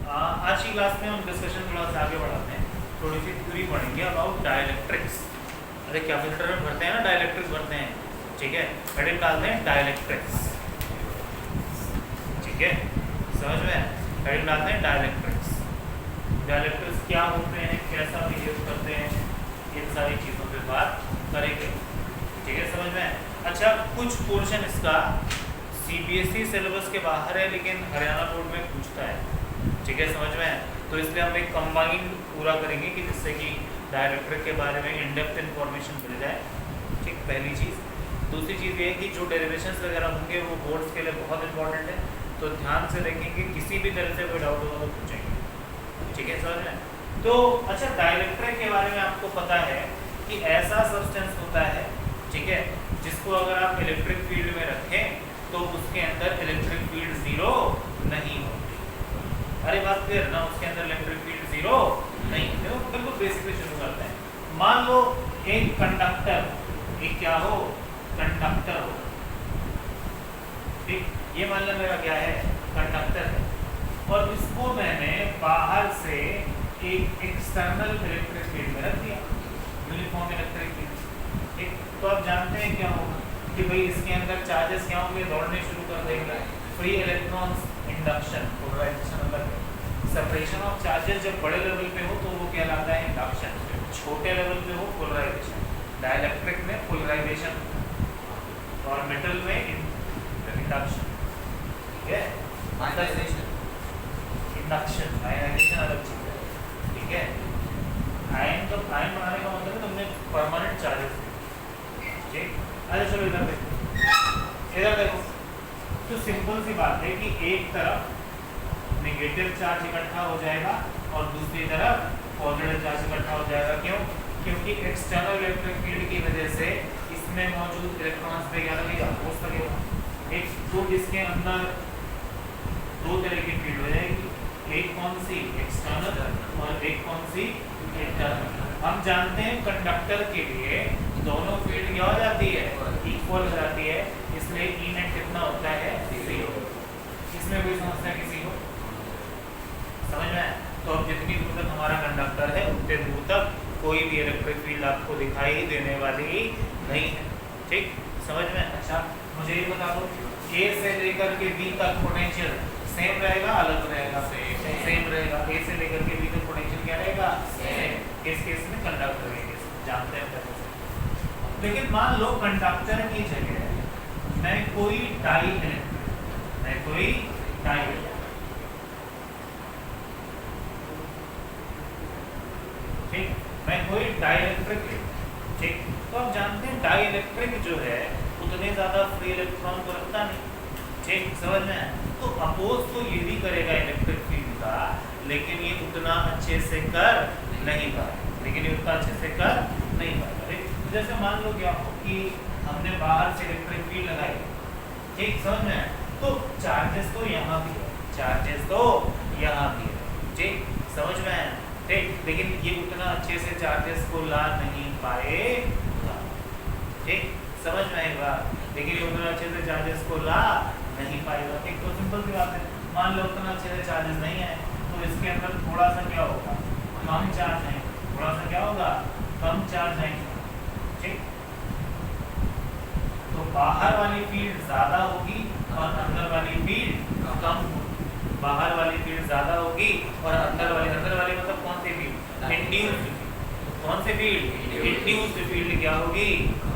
आज की क्लास में हम डिस्कशन थोड़ा सा आगे बढ़ाते हैं, थोड़ी सी थ्योरी पढ़ेंगे अबाउट डाइलेक्ट्रिक्स। अरे कैपेसिटर में भरते हैं ना, डाइलेक्ट्रिक्स भरते हैं, ठीक है, हेडिंग डालते हैं डाइलेक्ट्रिक्स, ठीक है, समझ में, हेडिंग डालते हैं डाइलेक्ट्रिक्स। डाइलेक्ट्रिक्स क्या होते हैं, कैसा बिहेव करते हैं, इन सारी चीज़ों पे बात करेंगे, ठीक है, समझ में। अच्छा, कुछ पोर्शन इसका सीबीएसई सिलेबस के बाहर है लेकिन हरियाणा बोर्ड में पूछता है, ठीक है, समझ में। तो इसलिए हम एक कंबाइंड पूरा करेंगे कि जिससे कि डाइलेक्ट्रिक के बारे में इन डेप्थ इन्फॉर्मेशन मिल जाए, ठीक, पहली चीज़। दूसरी चीज़ ये है कि जो डेरिवेशंस वगैरह होंगे वो बोर्ड्स के लिए बहुत इंपॉर्टेंट है, तो ध्यान से देखेंगे, किसी भी तरह से कोई डाउट होगा तो पूछेंगे, ठीक है, समझ में। तो अच्छा, डाइलेक्ट्रिक के बारे में आपको पता है कि ऐसा सब्सटेंस होता है, ठीक है, जिसको अगर आप इलेक्ट्रिक फील्ड में रखें तो उसके अंदर इलेक्ट्रिक फील्ड जीरो नहीं होगी। अरे बात क्लियर ना, उसके अंदर इलेक्ट्रिक फील्ड जीरो नहीं है। देखो बिल्कुल बेसिक से शुरू करते हैं। मान लो एक कंडक्टर, एक क्या हो, कंडक्टर हो, ठीक, ये मान लो मेरा क्या है, कंडक्टर है, और इसको मैंने बाहर से एक एक्सटर्नल इलेक्ट्रिक फील्ड में रख दिया, यूनिफॉर्म इलेक्ट्रिक फील्ड, ठीक। तो आप जानते हैं क्या होगा कि भाई इसके अंदर चार्जेस क्या होंगे, दौड़ने शुरू कर देंगे, फ्री इलेक्ट्रॉन्स, इंडक्शन, पोलराइजेशन अलग है। सेपरेशन ऑफ चार्जेस जब बड़े लेवल पे हो तो वो कहलाता है इंडक्शन, छोटे लेवल पे हो पोलराइजेशन। डाइलेक्ट्रिक में पोलराइजेशन और मेटल में इंडक्शन, ठीक है, इंडक्शन, आयनाइजेशन अलग चीज है, ठीक है। आयन तो आयन बनाने का मतलब है तुमने परमानेंट चार्जेस, ठीक। अच्छा चलो इधर देखो, इधर देखो, तो सिंपल सी बात है कि एक तरफ नेगेटिव चार्ज इकट्ठा हो जाएगा और दूसरी तरफ पॉजिटिव चार्ज इकट्ठा हो जाएगा। क्यों? क्योंकि एक्सटर्नल इलेक्ट्रिक फील्ड की वजह से इसमें मौजूद इलेक्ट्रॉन्स पे क्या लगेगा, फोर्स लगेगा। एक तो इसके अंदर दो तरह की फील्ड हो जाएगी, एक कौन सी, एक्सटर्नल, और एक कौन सी, इंटरनल। हम जानते हैं कंडक्टर के लिए दोनों फील्ड क्या हो जाती है, इक्वल हो जाती है, इसलिए ई नेट कितना होता है, जीरो। इसमें कोई समस्या किसी को समझ में? तो अब जितनी दूर तक हमारा कंडक्टर है उतने दूर तक कोई भी इलेक्ट्रिक फील्ड आपको दिखाई देने वाली नहीं है, ठीक, समझ में। अच्छा मुझे ये बता दो, ए से लेकर के बी तक पोटेंशियल सेम रहेगा, अलग रहेगा, सेम रहेगा। ए से लेकर के बी तक पोटेंशियल क्या रहेगा, सेम। इस केस में कंडक्टर के केस जानते हैं पहले से। लेकिन मान लो कंडक्टर की जगह मैं कोई डाई इलेक्ट्रिक, मैं कोई डाई इलेक्ट्रिक, ठीक, मैं कोई डाई इलेक्ट्रिक, ठीक। तो आप जानते हैं डाई इलेक्ट्रिक जो है उतने ज्यादा फ्री इलेक्ट्रॉन को रखता नहीं, ठीक, समझ में। तो अपोज तो ये भी करेगा इलेक्ट्रिक फील्ड का, लेकिन ये उतना अच्छे से कर नहीं पाएगा, लेकिन ये उतना अच्छे से कर नहीं पाएगा, ठीक। जैसे मान लो क्या हो कि हमने बाहर से इलेक्ट्रिक फील्ड लगाई, ठीक, समझ में, तो चार्जेस तो यहाँ भी है, चार्जेस तो यहाँ भी है, ठीक, समझ में, ठीक, लेकिन ये उतना अच्छे से चार्जेस को ला नहीं पाएगा, ठीक, समझ में आएगा, लेकिन ये उतना अच्छे से चार्जेस को ला नहीं पाएगा, ठीक। तो सिंपल सी बात है, मान लो उतना अच्छे से चार्जेस नहीं है तो इसके अंदर थोड़ा सा क्या होगा, कम चार्ज है, थोड़ा सा क्या होगा, कम चार्ज है, ठीक। तो बाहर वाली फील्ड ज्यादा होगी और अंदर वाली फील्ड कम होगी, बाहर वाली फील्ड ज्यादा होगी और अंदर वाली मतलब कौन सी फील्ड, इंड्यूस्ड, कौन सी फील्ड, इंड्यूस्ड फील्ड क्या होगी,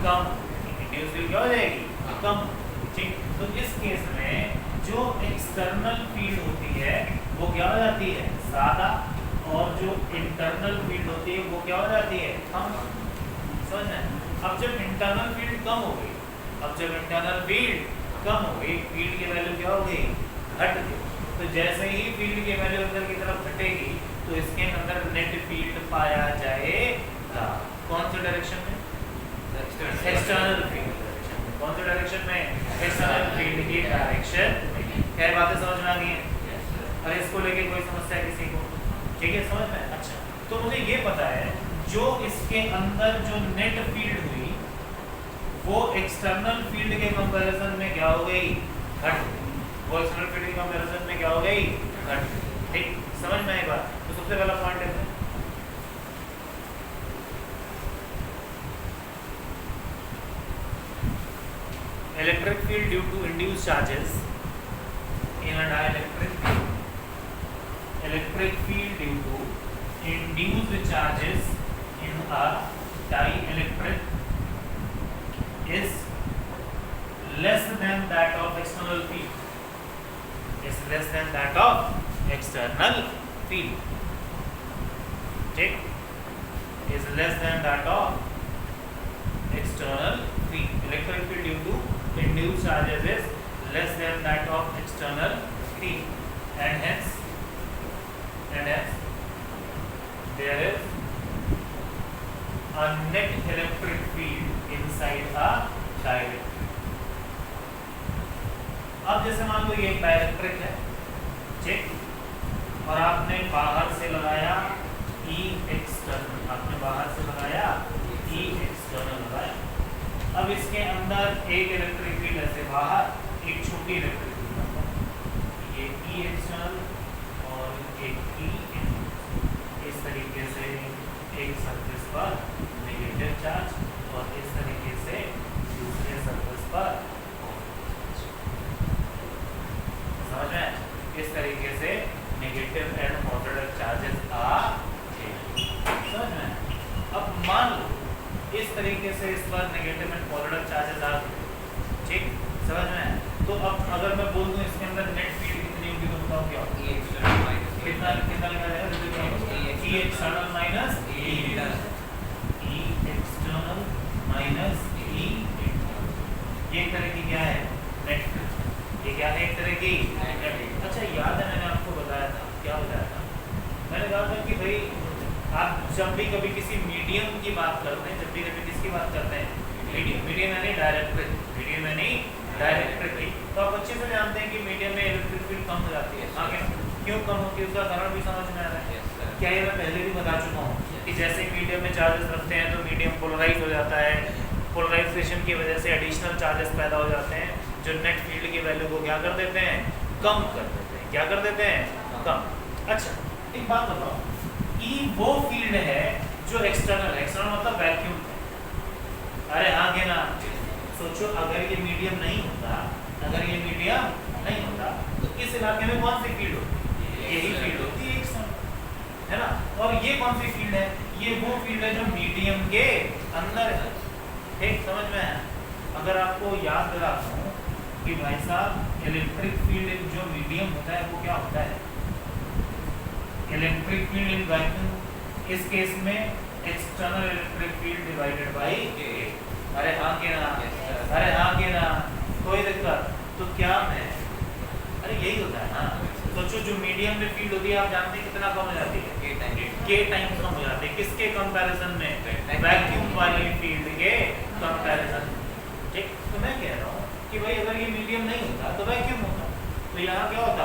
कम, इंड्यूस्ड फील्ड क्या हो जाएगी, कम, ठीक। तो इस केस में जो एक्सटर्नल फील्ड होती है वो क्या हो जाती है, ज्यादा, और जो इंटरनल फील्ड होती है वो क्या हो जाती है, कम, समझ में। अब जब इंटरनल फील्ड कम हो गई, अब जब इंटरनल फील्ड कम हो गई, फील्ड की वैल्यू क्या हो गई, घट गई। तो जैसे ही फील्ड की वैल्यू अंदर की तरफ घटेगी तो इसके अंदर नेट फील्ड पाया जाएगा, कौन से डायरेक्शन में, एक्सटर्नल फील्ड डायरेक्शन में, कौन से डायरेक्शन में, एक्सटर्नल फील्ड की डायरेक्शन में। क्या बातें समझ में आ गई हैं? अरे इसको लेके कोई समस्या किसी को, ठीक है, समझ में। अच्छा तो मुझे ये पता है जो इसके अंदर जो नेट फील्ड हुई वो एक्सटर्नल फील्ड के कंपैरिजन में क्या हो गई, घट गई, वो एक्सटर्नल फील्ड के कंपैरिजन में क्या हो गई, घट गई, ठीक, समझ में आई बात? तो सबसे पहला पॉइंट है electric field due to induced charges in a dielectric field. Electric field due to induced charges in a dielectric is less than that of external field. Is less than that of external field. ठीक? Is less than that of external field. Electric field due to induced charges is less than that of external field, and hence there is a net electric field inside a dielectric. अब जैसे मान लो ये एक dielectric है, ठीक, और आपने बाहर से लगाया E एक्सटर्नल, आपने बाहर से लगाया E एक्सटर्नल लगाया। अब इसके अंदर एक इलेक्ट्रिक फील्ड ऐसे बाहर, एक छोटी इलेक्ट्रिक फील्ड, ये E एक्सटर्नल और एक E इंटरनल। इस तरीके से एक सरफेस पर नेगेटिव चार्ज और इस तरीके से दूसरे सरफेस पर समझ में, इस तरीके से नेगेटिव एंड पॉजिटिव चार्जेस आ समझ में। अब मान लो इस तरीके से इस पर नेगेटिव एंड पॉजिटिव चार्जेस आ गए, ठीक, समझ में। तो अब अगर मैं बोल दूं इसके अंदर नेट फील्ड कितनी होगी तो बताओ क्या होगी? E एक्सटर्नल माइनस कितना कितना लिखा जाएगा? E external minus E internal. E external minus E internal, ये एक तरह की क्या है? Net field. ये क्या है? एक तरह की नेट फील्ड। अच्छा याद है मैंने आपको बताया था, क्या बताया था? मैंने कहा था कि भाई आप जब भी कभी किसी मीडियम की बात करते हैं, जब भी कभी किसकी बात करते हैं, मीडियम यानी डायरेक्ट्रिक, मीडियम यानी डायरेक्ट्रिक की, तो आप अच्छे से जानते हैं कि मीडियम में इलेक्ट्रिक फील्ड कम हो जाती है। हाँ, क्यों कम होती है उसका कारण भी समझ में आ रहा है? क्या ये मैं पहले भी बता चुका हूँ कि जैसे मीडियम में चार्जेस रखते हैं तो मीडियम पोलराइज हो जाता है, पोलराइजेशन की वजह से एडिशनल चार्जेस पैदा हो जाते हैं जो नेट फील्ड की वैल्यू को क्या कर देते हैं? कम कर देते हैं। क्या कर देते हैं? कम। अच्छा एक बात बताओ, E वो फील्ड है जो एक्सटर्नल है, एक्सटर्नल मतलब वैक्यूम है। अरे हाँ के ना, सोचो अगर ये मीडियम नहीं होता, अगर ये मीडियम नहीं होता तो इस इलाके में कौन सी फील्ड होती? यही फील्ड होती है एक्सटर्नल, है ना। और ये कौन सी फील्ड है? ये वो फील्ड है जो मीडियम के अंदर है, ठीक, समझ में है। अगर आपको याद दिलाऊं कि भाई साहब इलेक्ट्रिक फील्ड जो मीडियम होता है वो क्या होता है? इलेक्ट्रिक फील्ड इन वैक्यूम, इस केस में external electric field divided by K। अरे हाँ के ना, अरे हाँ के ना, कोई दिक्कत? तो क्या मैं, अरे यही होता है ना। सोचो जो मीडियम में फील्ड होती है आप जानते हैं कितना कम हो जाती है? K टाइम कम हो जाती है। किसके कंपैरिजन में? वैक्यूम वाली फील्ड के कंपैरिजन। ठीक, तो मैं कह रहा हूँ कि भाई अगर ये मीडियम नहीं होता तो वैक्यूम होता, तो यहाँ क्या होता?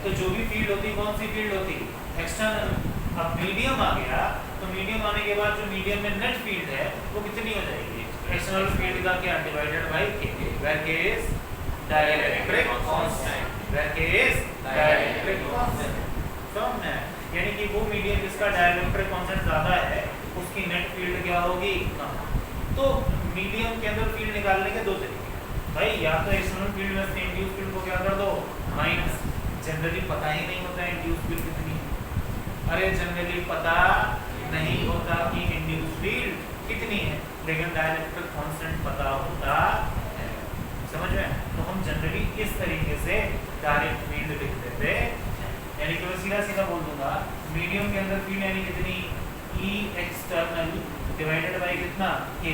तो जो भी फील्ड होती, कौन सी फील्ड होती? एक्सटर्नल। अब मीडियम आ गया तो मीडियम आने के बाद जो मीडियम में नेट फील्ड है वो कितनी हो जाएगी? एक्सटर्नल फील्ड का क्या? Divided by K, where K is dielectric constant, where K is dielectric constant। समझ में? यानी कि वो मीडियम जिसका डाइलेक्ट्रिक कांस्टेंट ज्यादा है उसकी नेट फील्ड क्या होगी? कम। तो मीडियम के अंदर फील्ड निकालने के दो तरीके भाई, या तो एक्सटर्नल फील्ड में से इंड्यूस फील्ड को क्या कर दो? माइनस। जनरली पता ही नहीं होता है इंड्यूस फील्ड कितनी है। अरे जनरली पता नहीं होता कि इंड्यूस फील्ड कितनी है, लेकिन डाइलेक्ट्रिक कांस्टेंट पता होता है, समझ में? तो हम जनरली इस तरीके से डायरेक्ट फील्ड लिख देते हैं। यानी कि मैं सीधा सीधा बोल दूंगा मीडियम के अंदर फील्ड यानी कितनी? E एक्सटर्नल डिवाइडेड बाय कितना? K। E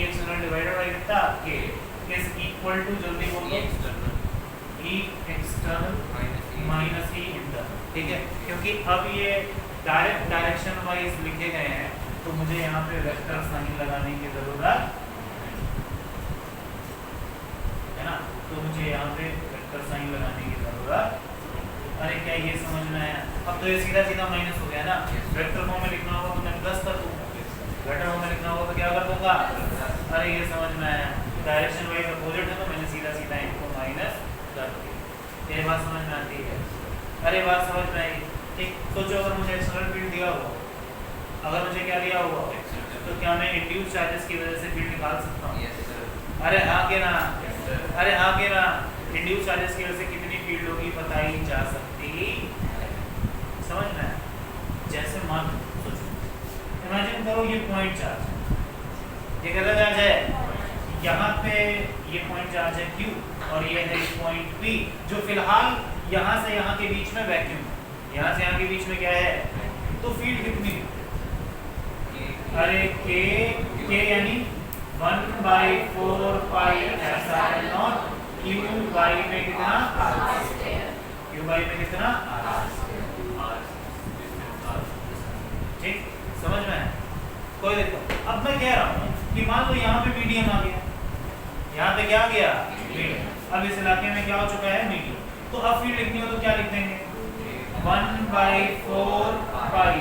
external divided by कितना? K इज इक्वल टू, जल्दी बोलो, E external minus E internal. ठीक है, क्योंकि अब ये डायरेक्ट डायरेक्शन वाइज लिखे गए हैं तो मुझे यहाँ पे वेक्टर साइन लगाने की जरूरत है ना, तो मुझे यहाँ पे वेक्टर साइन लगाने की जरूरत। अरे क्या ये समझ में आया? अब तो ये सीधा सीधा माइनस हो गया ना। वेक्टर फॉर्म में लिखना होगा तो मैं प्लस कर दूंगा, वेक्टर फॉर्म में लिखना होगा तो क्या कर दूंगा? अरे ये समझ में आया? डायरेक्शन वाइज अपोजिट है तो मैंने सीधा सीधा इनको माइनस कर दिया। ये बात समझ में आती है? अरे बात समझ में आई? ठीक, सोचो अगर मुझे एक्सटर्नल फील्ड दिया हुआ, अगर मुझे क्या दिया हुआ, तो क्या मैं इंड्यूस चार्जेस की वजह से फील्ड निकाल सकता हूँ? अरे हाँ के ना, अरे हाँ के ना, इंड्यूस चार्जेस की वजह से कितनी फील्ड होगी बताई जा सकती, समझ में? जैसे मान सोचो, इमेजिन करो ये पॉइंट चार्ज, ये कैसा चार्ज है, यहाँ पे ये पॉइंट चार्ज है Q और ये है पॉइंट P, जो फिलहाल यहाँ से यहाँ के बीच में वैक्यूम है, यहाँ से यहाँ के बीच में क्या है, तो फील्ड कितनी, अरे K यानी 1/4 pi epsilon not Q by में कितना, Q बाई में कितना, ठीक, समझ में है? कोई देखो, अब मैं कह रहा हूँ कि मान लो यहाँ पे मीडियम आ गया, यहाँ पे क्या आ गया, मीडियम, अब इस इलाके में क्या हो चुका है, मीडियम, तो अब फील्ड लिखनी हो तो क्या लिख देंगे, 1/4 pi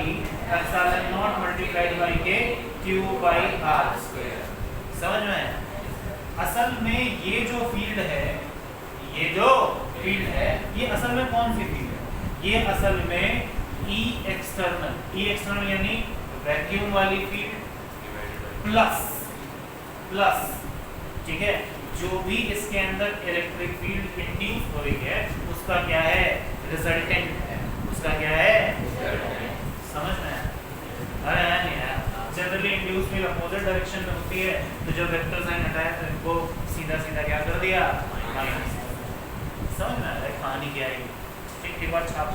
epsilon not multiplied by के Q बाई R स्क्वायर, समझ में? असल में ये जो फील्ड है, ये जो फील्ड है, ये असल में कौन सी फील्ड है, ये असल में E एक्सटर्नल यानी वैक्यूम वाली फील्ड प्लस, ठीक है, जो भी इसके अंदर इलेक्ट्रिक फील्ड इंड्यूस हो रही है उसका क्या है, रिजल्टेंट है, उसका क्या है, समझ में? अरे नहीं है, generally induce field opposite direction में होती है, तो जब वेक्टर साइन हटाया तो इनको सीधा सीधा क्या कर दिया, माइनस, समझ में आ रहा है कहानी क्या है, ठीक, एक बार छाप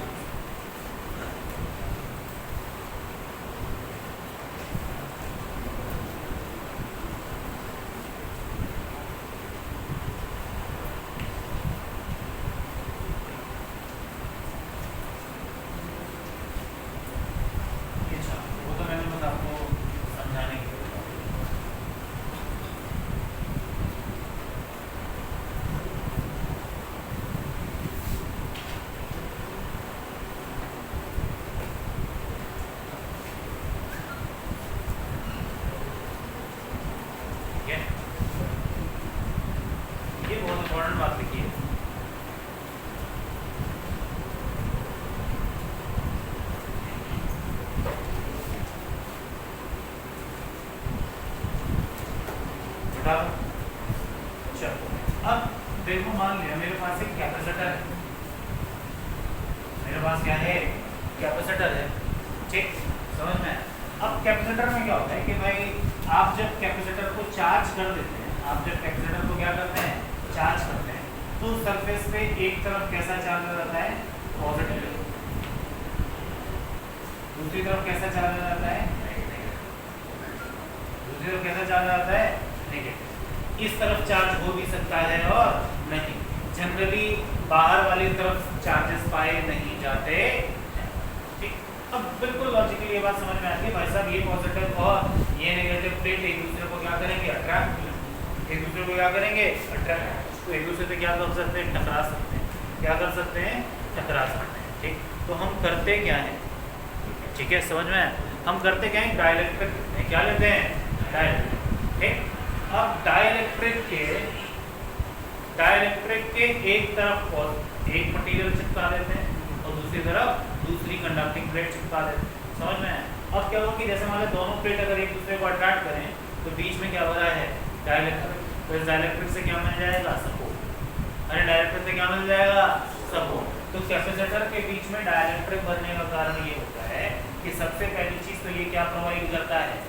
देखो, मान लिया मेरे पास एक कैपेसिटर है, मेरे पास क्या है, कैपेसिटर है, ठीक, समझ में? अब कैपेसिटर में क्या होता है कि भाई आप जब कैपेसिटर को चार्ज कर देते हैं, आप जब कैपेसिटर को क्या करते हैं, चार्ज करते हैं, तो सरफेस पे एक तरफ कैसा चार्ज हो जाता है, पॉजिटिव, दूसरी तरफ कैसा चार्ज हो जाता है, दूसरी तरफ कैसा चार्ज हो जाता है, नेगेटिव। इस तरफ चार्ज हो भी सकता है और नहीं, जनरली बाहर वाली तरफ चार्जेस पाए नहीं जाते, ठीक। अब बिल्कुल लॉजिकली ये बात समझ में आती है, भाई साहब ये पॉजिटिव और ये नेगेटिव प्लेट एक दूसरे को क्या करेंगे, अट्रैक्ट, एक दूसरे को क्या करेंगे, अट्रैक्ट, तो एक दूसरे से क्या कर सकते हैं, टकरा सकते हैं, क्या कर सकते हैं, टकरा सकते हैं, ठीक। तो हम करते क्या है, ठीक है, समझ में? हम करते क्या है, डाइलेक्ट्रिक, क्या लेते हैं, डाइलेक्ट्रिक, ठीक। अब डाइलेक्ट्रिक के एक तरफ एक मटेरियल चिपका देते हैं और दूसरी तरफ दूसरी कंडक्टिंग प्लेट चिपका देते हैं, समझ में? अब क्या होगा कि जैसे हमारे दोनों प्लेट अगर एक दूसरे को अट्रैक्ट करें तो बीच में क्या हो रहा है, डाइलेक्ट्रिक, तो इस डाइलेक्ट्रिक से क्या मिल जाएगा, सपोर्ट, अरे डाइलेक्ट्रिक से क्या मिल जाएगा, सपोर्ट। तो कैपेसिटर के बीच में डाइलेक्ट्रिक बनने का कारण ये होता है कि सबसे पहली चीज तो ये क्या प्रोवाइड करता है,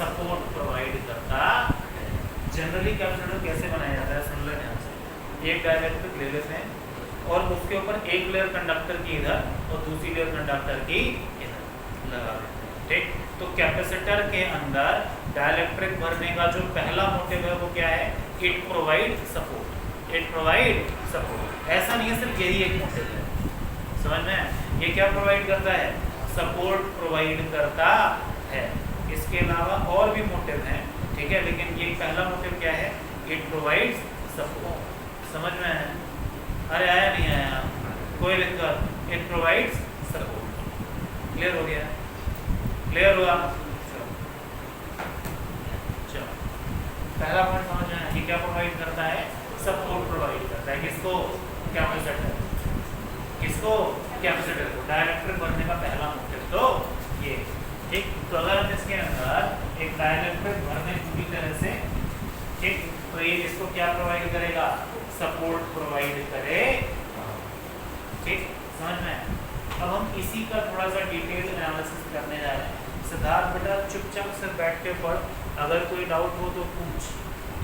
सपोर्ट प्रोवाइड करता है। जनरली कैपेसिटर कैसे बनाया जाता है, सुन लो ध्यान से, एक डाइलेक्ट्रिक ले लेते हैं और उसके ऊपर एक लेयर कंडक्टर की इधर और दूसरी लेयर कंडक्टर की इधर लगा देते हैं, ठीक। तो कैपेसिटर के अंदर डाइलेक्ट्रिक भरने का जो पहला मोटिव है वो क्या है, it provide support, it provide support. ऐसा नहीं है सिर्फ यही एक मोटिव है, समझ में? ये क्या प्रोवाइड करता है, सपोर्ट प्रोवाइड करता है। इसके अलावा और भी मोटिव हैं, ठीक है, लेकिन ये पहला मोटिव क्या है, इट प्रोवाइड्स सपोर्ट, समझ में है? अरे आया नहीं आया, कोई दिक्कत, इट प्रोवाइड्स सपोर्ट, क्लियर हो गया, क्लियर हुआ? चलो पहला पॉइंट समझ में आया, ये क्या प्रोवाइड करता है, सपोर्ट प्रोवाइड करता है, किसको, कैपेसिटर, किसको, कैपेसिटर को। डाइलेक्ट्रिक बनने का पहला मोटिव तो ये, ठीक। तो अगर हम इसके अंदर एक डाइलेक्ट्रिक भर दें पूरी तरह से, ठीक, तो ये इसको क्या प्रोवाइड करेगा, सपोर्ट प्रोवाइड करेगा, ठीक, समझ में। अब हम इसी का थोड़ा सा डिटेल एनालिसिस करने जा रहे हैं। सिद्धार्थ बेटा चुपचाप से बैठ के पढ़, अगर कोई डाउट हो तो पूछ,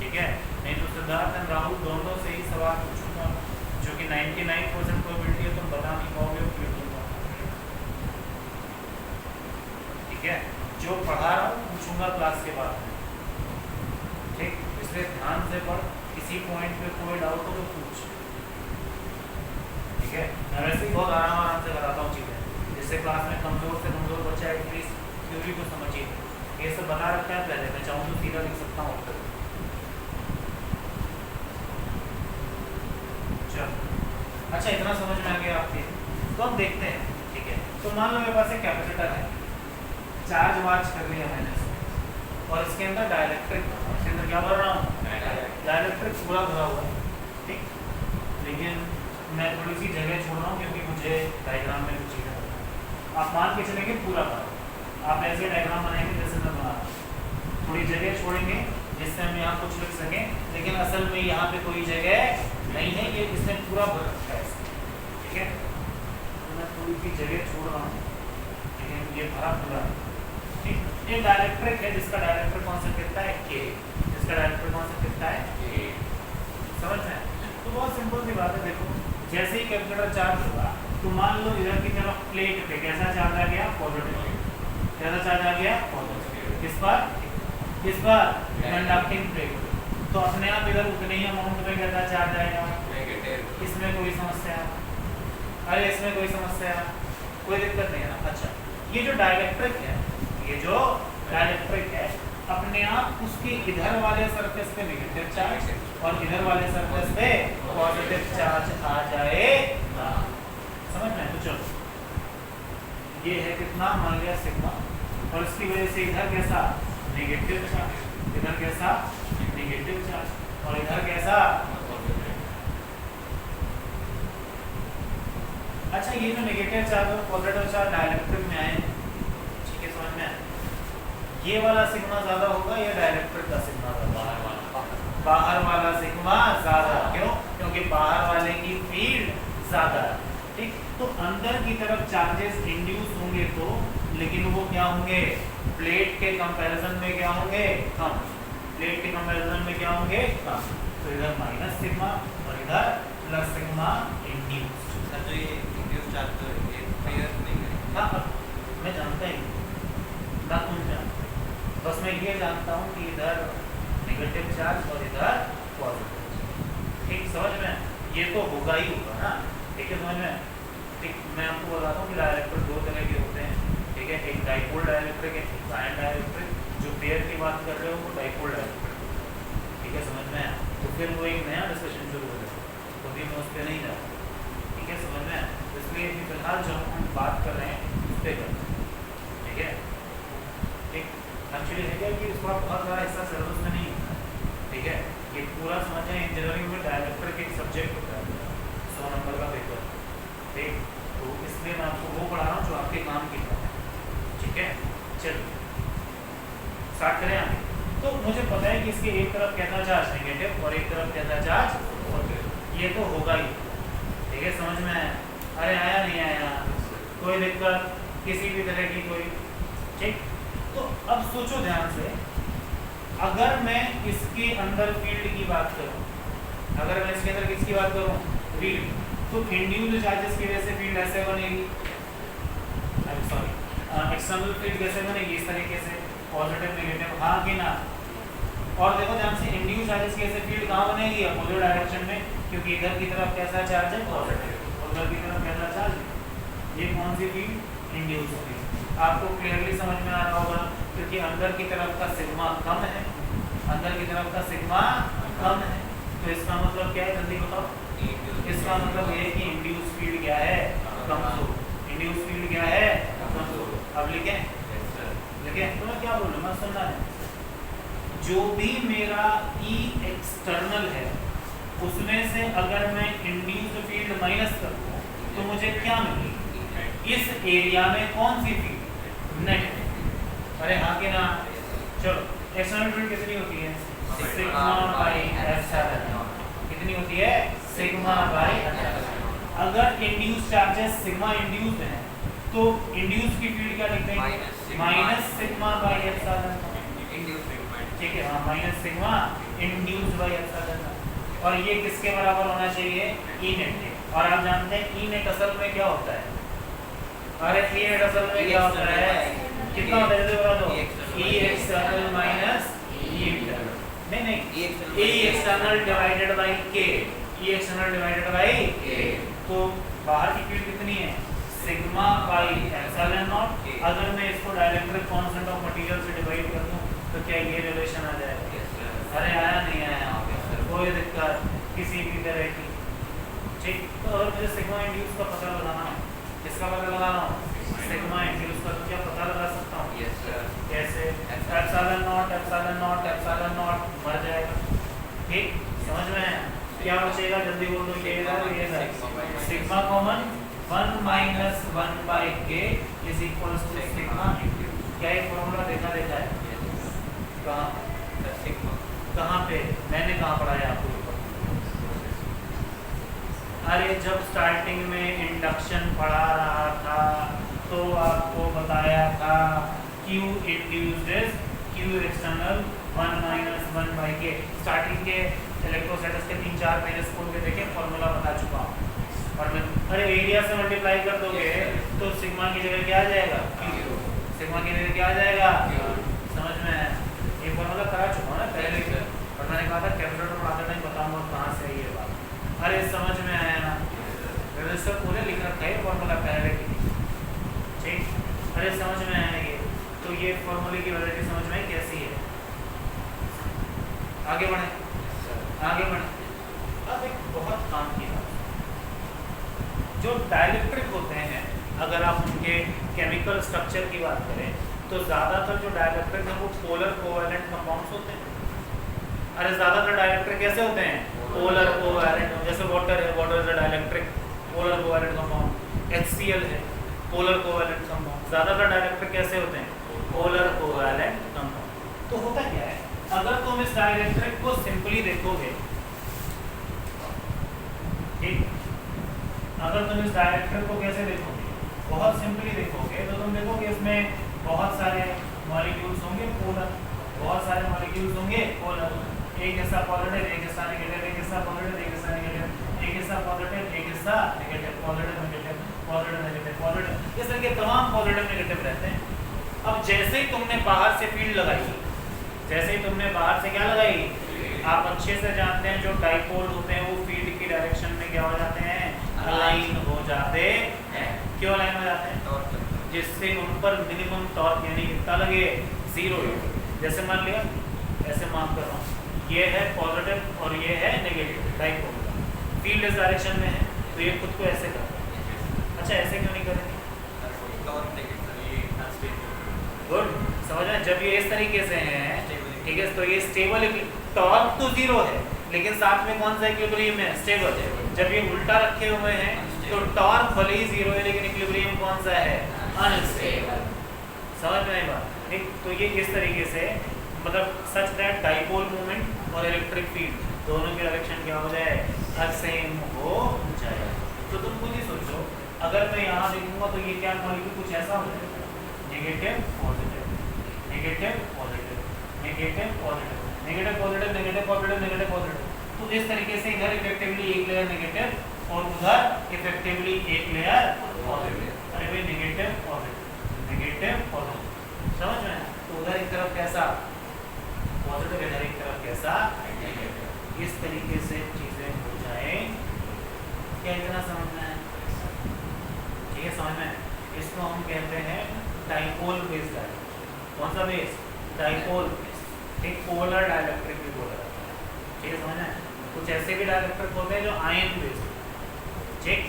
ठीक है, नहीं तो सिद्धार्थ और राहुल दोनों से ही सवाल पूछूंगा, जो कि 99% प्रोबेबिलिटी है तुम बता नहीं पाओगे, फिर दूंगा, ठीक है। जो पढ़ा रहा हूँ पूछूंगा क्लास के बाद में, ठीक, इसलिए ध्यान से पढ़, किसी पॉइंट पे कोई डाउट हो तो पूछ, ठीक है। मैं वैसे ही बहुत आराम से कराता हूँ चीज़ें, जिससे क्लास में कमज़ोर से कमज़ोर बच्चा एटलीस्ट थ्योरी को समझिए। ये सब बना रखा है पहले, मैं चाहूँ तो सीधा लिख सकता हूँ उत्तर। चलो अच्छा, इतना समझ में आ गया आपके, तो हम देखते हैं, ठीक है। तो मान लो मेरे पास एक कैपेसिटर है, चार्ज वार्ज कर लिया मैंने, और इसके अंदर डाइलेक्ट्रिक, इसके अंदर क्या भर रहा हूँ, डाइलेक्ट्रिक पूरा भरा हुआ है, ठीक। लेकिन मैं थोड़ी सी जगह छोड़ रहा हूँ क्योंकि मुझे डायग्राम में कुछ चीज़ें, आप मान के चलेंगे पूरा भरा, आप ऐसे डायग्राम बनाएंगे जैसे मैं बना, थोड़ी जगह छोड़ेंगे जिससे हम यहाँ कुछ लिख सकें, लेकिन असल में यहाँ पे कोई जगह नहीं है, ये इसने पूरा भर रखा है, ठीक है। तो मैं थोड़ी सी जगह छोड़ रहा हूँ, लेकिन ये भरा पूरा, ठीक। ये डाइलेक्ट्रिक है जिसका डाइलेक्ट्रिक कौन सा कितना है, के, जिसका डाइलेक्ट्रिक कौन सा कितना है, के, समझ में। तो बहुत सिंपल सी बात है, देखो जैसे ही कैपेसिटर चार्ज होगा तो मान लो इधर की तरफ प्लेट पे कैसा चार्ज आ गया, पॉजिटिव, कैसा चार्ज आ गया, पॉजिटिव, किस पर कंडक्टिंग प्लेट, तो अपने आप इधर उतने ही अमाउंट में कैसा चार्ज आएगा, नेगेटिव। इसमें कोई समस्या, अरे इसमें कोई समस्या, कोई दिक्कत नहीं है ना। अच्छा, ये जो डाइलेक्ट्रिक है, ये जो डाइलेक्ट्रिक है, अपने आप उसके इधर वाले सरफेस पे नेगेटिव चार्ज और इधर वाले सरफेस पे पॉजिटिव चार्ज आ जाएगा, समझ में। तो चलो, ये है कितना, मान लिया सिग्मा, और इसकी वजह से इधर कैसा, नेगेटिव चार्ज, इधर कैसा, नेगेटिव चार्ज, और इधर कैसा। अच्छा, ये जो नेगेटिव चार्ज और पॉजिटिव चार्ज डाइलेक्ट्रिक में आए, ठीक है, समझ में। ये वाला सिग्मा ज्यादा होगा या डाइलेक्ट्रिक का सिग्मा ज्यादा, बाहर वाला सिग्मा ज्यादा, क्यों, क्योंकि बाहर वाले की फील्ड ज्यादा, ठीक। तो अंदर की तरफ चार्जेस इंड्यूस होंगे तो, लेकिन वो क्या होंगे, प्लेट के कंपैरिजन में क्या होंगे, कम, प्लेट के कंपैरिजन में क्या होंगे, कम। तो इधर माइनस सिग्मा और इधर प्लस सिग्मा इंड्यूस। तो ये इंड्यूस चार्ज तो ये क्लियर नहीं है। हाँ, मैं जानता ही ना, तुम जान, बस मैं ये जानता हूँ कि इधर नेगेटिव चार्ज और इधर पॉजिटिव, ठीक, समझ में। ये तो होगा ही होगा ना, ठीक है, समझ में। ठीक, मैं आपको बताता हूँ कि डाइलेक्ट्रिक दो तरह के होते हैं, ठीक है, एक डाइपोल डाइलेक्ट्रिक है, एक आयन डाइलेक्ट्रिक। जो पेयर की बात कर रहे हो वो डाइपोल डाइलेक्ट्रिक, ठीक है, समझ में। तो फिर वो एक नया डिस्कशन शुरू हो जाएगा, तो अभी मैं उस पर नहीं जाऊँ, ठीक है, समझ में। इसलिए फिलहाल जो हम बात कर रहे हैं उस पर करते हैं, ठीक है, ठीक। एक्चुअली है क्या कि इसका बहुत बड़ा हिस्सा सिलेबस में नहीं होता, ठीक है। ये पूरा समझें, इंजीनियरिंग में डाइलेक्ट्रिक एक सब्जेक्ट होता है, 100 नंबर का पेपर, ठीक। तो इसलिए मैं आपको वो पढ़ा रहा हूँ जो आपके काम की बात है, ठीक है। चलिए स्टार्ट करें आगे। तो मुझे पता है कि इसके एक तरफ कहता चार्ज नेगेटिव और एक तरफ कहता चार्ज पॉजिटिव, ये तो होगा ही, ठीक है, समझ में आया। अरे आया नहीं आया, कोई दिक्कत किसी भी तरह की कोई, ठीक। तो अब सोचो ध्यान से, अगर मैं इसके अंदर फील्ड की बात करूं, अगर मैं इसके अंदर किसकी बात करूं, फील्ड, तो इंड्यूस्ड चार्जेस की वजह से फील्ड ऐसे बनेगी, सॉरी एक्सटर्नल फील्ड कैसे बनेगी, इस तरीके से, पॉजिटिव नेगेटिव, हाँ कि ना। और देखो ध्यान से, इंड्यूस्ड चार्जेस की वजह से फील्ड कहाँ बनेगी, अपोजिट डायरेक्शन में, क्योंकि इधर की तरफ कैसा चार्ज है, पॉजिटिव, और उधर की तरफ कैसा चार्ज है। ये कौन सी फील्ड, इंड्यूस्ड फील्ड। आपको क्लियरली समझ में आ रहा होगा, क्योंकि अंदर की तरफ का सिग्मा कम है, अंदर की तरफ का सिग्मा कम है, तो इसका मतलब क्या है, जल्दी बताओ। इसका मतलब ये है कि इंड्यूस फील्ड क्या है, कमजोर, इंड्यूस फील्ड क्या है, कमजोर। अब लिखें, लिखें, तो मैं क्या बोल रहा हूँ, मैं सुनना है। जो भी मेरा ई एक्सटर्नल है, उसमें से अगर मैं इंड्यूस्ड फील्ड माइनस कर दूँ तो मुझे क्या मिलेगी, इस एरिया में कौन सी फील्ड नेगेटिव। अरे हाँ कि ना। चलो एक्सटर्नल फील्ड कितनी होती है सिग्मा बाई एप्सिलॉन। कितनी होती है सिग्मा बाई एप्सिलॉन। अगर इंड्यूस चार्जेस सिग्मा इंड्यूस है तो इंड्यूस की फील्ड क्या लिखते हैं माइनस सिग्मा बाई एप्सिलॉन। ठीक है हाँ minus sigma induce by epsilon. और ये किसके बराबर होना चाहिए ई नेट के। और आप जानते हैं ई नेट असल में क्या होता है। अरे ई नेट असल में क्या होता है कितना होता है जल्दी बता दो ई एक्सटर्नल माइनस ई इंटरनल। नहीं ई एक्सटर्नल डिवाइडेड बाई के। ई एक्सटर्नल डिवाइडेड बाई के। तो बाहर की फील्ड कितनी है सिग्मा बाई एप्सिलॉन नॉट। अगर मैं इसको डाइलेक्ट्रिक कांस्टेंट ऑफ मटेरियल से डिवाइड कर दूं तो क्या ये रिलेशन आ जाएगा। अरे आया नहीं आया कोई दिक्कत किसी भी तरह की। ठीक तो अगर मुझे सिग्मा इंड्यूस का पता लगाना है किसका पता लगाना हो सिग्मा इंड्यूस का। तो क्या पता लगा सकता हूँ कैसे एप्सिलॉन नॉट मर जाएगा। ठीक समझ में है क्या बचेगा जल्दी बोल दो ये सिग्मा कॉमन 1 माइनस 1 बाई के इज इक्वल्स टू सिग्मा। क्या ये फॉर्मूला देखा है कहाँ पे मैंने कहाँ पढ़ाया आपको। अरे जब स्टार्टिंग में इंडक्शन पढ़ा रहा था तो आपको बताया था Q induced is Q external 1 minus 1 by के। स्टार्टिंग के इलेक्ट्रोस्टैटिक्स के 3-4 पेजेस खोल के देखें फॉर्मूला बता चुका हूँ। और मैं अरे एरिया से मल्टीप्लाई कर दोगे तो सिग्मा की जगह क्या आ जाएगा Q। सिग्मा की जगह क्या आ जाएगा समझ में है। ये फॉर्मूला करा चुका हूँ ना पहले से। और मैंने कहा था कैलकुलेटर में आते टाइम बताऊंगा कहाँ से ये बात। अरे समझ में आया ना रजिस्टर पूरे लिख रखा है फॉर्मूला पहले की। ठीक अरे समझ में आया ये। तो ये फॉर्मूले की वैलिडिटी समझ में कैसी है। आगे बढ़े। अब एक बहुत काम की बात जो डाइलेक्ट्रिक होते हैं अगर आप उनके केमिकल स्ट्रक्चर की बात करें तो ज़्यादातर जो डाइलेक्ट्रिक है वो पोलर कोवैलेंट कंपाउंड्स होते हैं। अरे ज़्यादातर डाइलेक्ट्रिक कैसे होते हैं पोलर कोवैलेंट। जैसे वाटर है water is a dielectric polar covalent compound. HCl है पोलर कोवैलेंट कंपाउंड। ज़्यादातर डाइलेक्ट्रिक कैसे होते हैं पोलर कोवैलेंट कंपाउंड। तो होता क्या है अगर तुम इस डाइलेक्ट्रिक को सिंपली देखोगे ठीक अगर तुम इस डाइलेक्ट्रिक को कैसे देखोगे बहुत सिंपली देखोगे तो तुम देखोगे इसमें बहुत सारे मॉलिक्यूल्स होंगे पोलर। बहुत सारे मॉलिक्यूल्स होंगे पोलर। एक हिस्सा पॉजिटिव एक हिस्सा नेगेटिव एक हिस्सा पॉजिटिव एक हिस्सा नेगेटिव एक हिस्सा पॉजिटिव एक हिस्सा negative positive negative positive negative positive. इस तरह के तमाम पॉजिटिव नेगेटिव रहते हैं। अब जैसे ही तुमने बाहर से फील्ड लगाई जैसे ही तुमने बाहर से क्या लगाई आप अच्छे से जानते हैं जो डाइपोल होते हैं वो फील्ड की डायरेक्शन में क्या हो जाते हैं अलाइन हो जाते हैं। क्यों अलाइन हो जाते हैं जिससे उन पर मिनिमम टॉर्क यानी कितना लगे 0। जैसे मान लिया ऐसे मार्क कर रहा हूँ ये है पॉजिटिव और ये है नेगेटिव डाइपोल का फील्ड इस डायरेक्शन में है तो ये खुद को ऐसे करता है। अच्छा ऐसे क्यों नहीं करेंगे गुड समझ में। जब ये इस तरीके से हैं ठीक है तो ये स्टेबल टॉर्क तो 0 है लेकिन साथ में कौन सा इक्विलिब्रियम है स्टेबल है। जब ये उल्टा रखे हुए हैं तो टॉर्क भले ही 0 है लेकिन इक्विलिब्रियम कौन सा है अनस्टेबल। समझ में आई बात। ठीक तो ये इस तरीके से मतलब सच दैट डाइपोल मोमेंट और इलेक्ट्रिक फील्ड दोनों की डायरेक्शन क्या हो जाए सेम हो जाए। तो तुम खुद ही सोचो अगर मैं यहाँ देखूंगा तो ये क्या मॉलिक्यूल कुछ ऐसा हो जाएगा negative positive negative positive negative positive negative positive negative positive negative positive. तो इस तरीके से इधर इफेक्टिवली एक लेयर नेगेटिव और उधर इफेक्टिवली एक लेयर पॉजिटिव। अरे भाई नेगेटिव पॉजिटिव समझ में। तो उधर एक तरफ कैसा पॉजिटिव इधर एक तरफ कैसा नेगेटिव। इस तरीके से चीजें हो जाए क्या इतना समझना है ठीक है समझ में। इसको हम कहते हैं डाइपोल बेस्ड डाइलेक्ट्रिक। कौन सा बेस डाइपोल बेस्ड। एक पोलर डाइलेक्ट्रिक भी बोला जाता है ठीक है समझ में। कुछ ऐसे भी डाइलेक्ट्रिक होते हैं जो आयन बेस्ड ठीक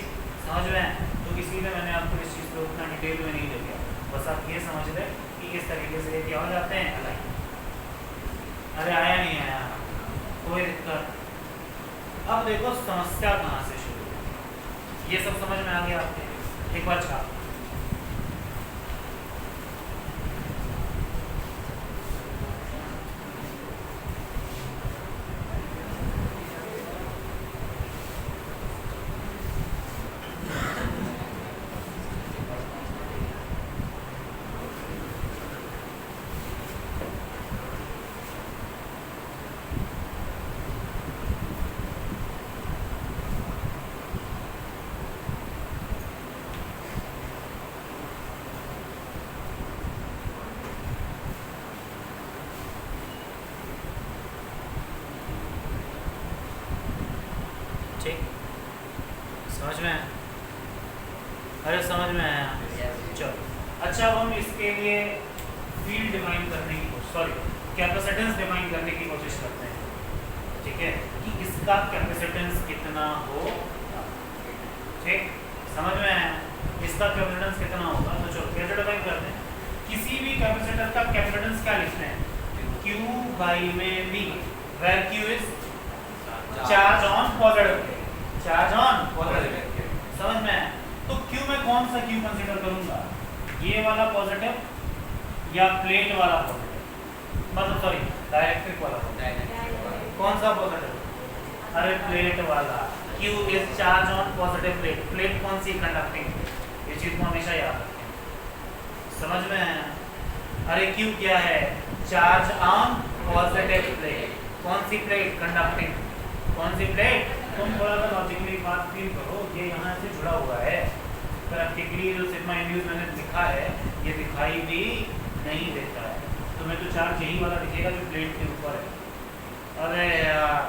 समझ में। तो इसीलिए मैंने आपको इस चीज़ को उतना डिटेल में नहीं ले गया बस आप ये समझ लें कि इस तरीके से क्या हो जाते हैं अलाइन। अरे आया नहीं आया कोई दिक्कत। अब देखो समस्या कहाँ से शुरू हुई ये सब समझ में आ गया आपके। एक बार छाप चलो अच्छा, अब हम इसके लिए फील्ड डिफाइन करने की कैपेसिटेंस डिफाइन करने की कोशिश करते हैं, ठीक है, कि इसका कैपेसिटेंस कितना हो, ठीक, समझ में आया? इसका कैपेसिटेंस कितना होगा, तो चलो कैसे डिफाइन करते हैं। किसी भी कैपेसिटर का कैपेसिटेंस क्या लिखते हैं, Q बाई में V, where Q is charge on positive, charge on positive, समझ में आया? तो Q में कौन सा Q कंसीडर करूंगा, ये वाला पॉजिटिव या प्लेट वाला पॉजिटिव, मतलब सॉरी डाइलेक्ट्रिक वाला पॉजिटिव, कौन सा पॉजिटिव, अरे प्लेट वाला। Q is charge on positive plate, plate कौन सी, कंडक्टिंग, ये चीज को हमेशा याद रखें, समझ में आया? अरे Q क्या है, चार्ज ऑन पॉजिटिव प्लेट, कौन सी प्लेट, कंडक्टिंग, कौन सी प्लेट। तुम थोड़ा सा लॉजिकली बात फील करो, ये यहाँ से जुड़ा हुआ है, प्रैक्टिकली जो सिग्मा इंड्यूस मैंने लिखा है ये दिखाई भी नहीं देता है, तुम्हें तो चार्ज यही वाला दिखेगा जो प्लेट के ऊपर है। अरे यार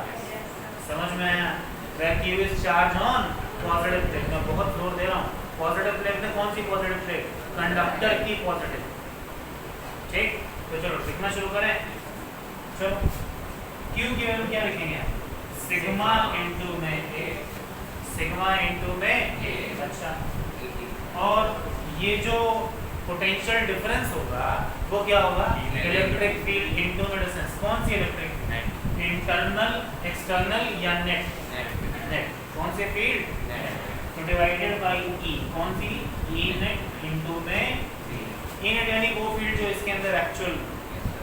समझ में आया, Q is charge on positive plate, मैं बहुत जोर दे रहा हूँ, पॉजिटिव प्लेट में कौन सी पॉजिटिव प्लेट, कंडक्टर की पॉजिटिव, ठीक। तो चलो लिखना शुरू करें, चलो Q की वैल्यू क्या लिखेंगे, सिग्मा इंटू में A, सिग्मा इंटू में A, अच्छा, और ये जो पोटेंशियल डिफरेंस होगा वो क्या होगा, इलेक्ट्रिक फील्ड इंटू में डिस्टेंस, कौन सी इलेक्ट्रिक फील्ड, इंटरनल, एक्सटर्नल या नेट, नेट, कौन सी फील्ड, तो डिवाइडेड बाय E, कौन सी, E नेट इंटू में E नेट, यानी वो फील्ड जो इसके अंदर एक्चुअल,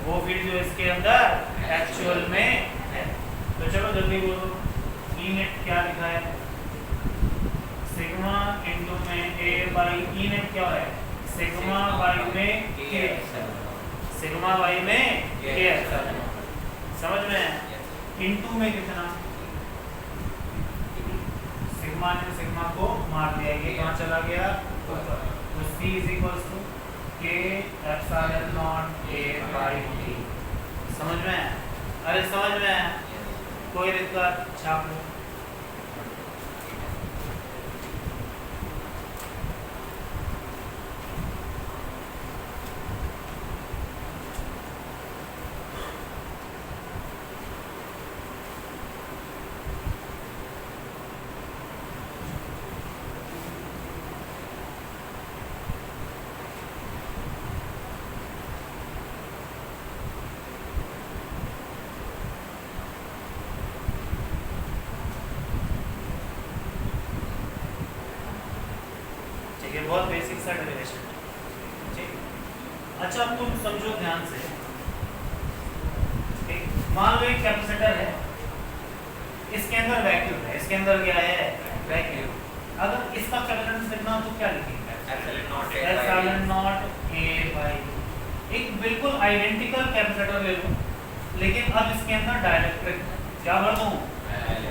वो फील्ड जो इसके अंदर एक्चुअल में है। तो चलो जल्दी बोलो, E नेट क्या लिखा है, सिग्मा इंटू में A बाई E नेट क्या है, सिग्मा बाई में K, सिग्मा बाई में K, समझ में, इंटू में कितना, सिग्मा ने सिग्मा को मार दिया, ये कहाँ चला गया ऊपर, तो C is equals to K epsilon naught A by T, समझ में, अरे समझ में, कोई दिक्कत, छाप लो। ये बहुत बेसिक सा डेरिवेशन है, ठीक। अच्छा अब तुम समझो ध्यान से, ठीक, मान लो एक कैपेसिटर है, इसके अंदर वैक्यूम है, इसके अंदर क्या है, वैक्यूम, अगर इसका कैपेसिटेंस लिखना हो तो क्या लिखेंगे, एप्सिलॉन नॉट A बाई, एक बिल्कुल आइडेंटिकल कैपेसिटर ले लो, लेकिन अब इसके अंदर डाइलेक्ट्रिक, क्या भर दूं,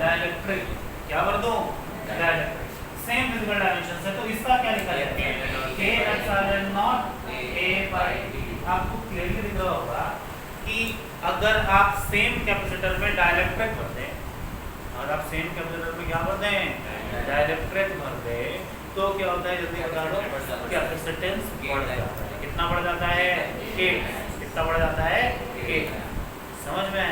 डाइलेक्ट्रिक, क्या भर दूं, डाइलेक्ट्रिक, सेम फिजिकल डायमेंशन है, तो इसका क्या लिखा है, K epsilon naught A by D। आपको क्लियरली दिख रहा होगा कि अगर आप सेम कैपेसिटर में डाइलेक्ट्रिक भर दें, और आप सेम कैपेसिटर में क्या भर दें, डाइलेक्ट्रिक भर दें, तो क्या होता है, जल्दी बता दो, कैपेसिटेंस बढ़ जाता है, कितना बढ़ जाता है, K, कितना बढ़ जाता है, K, समझ में,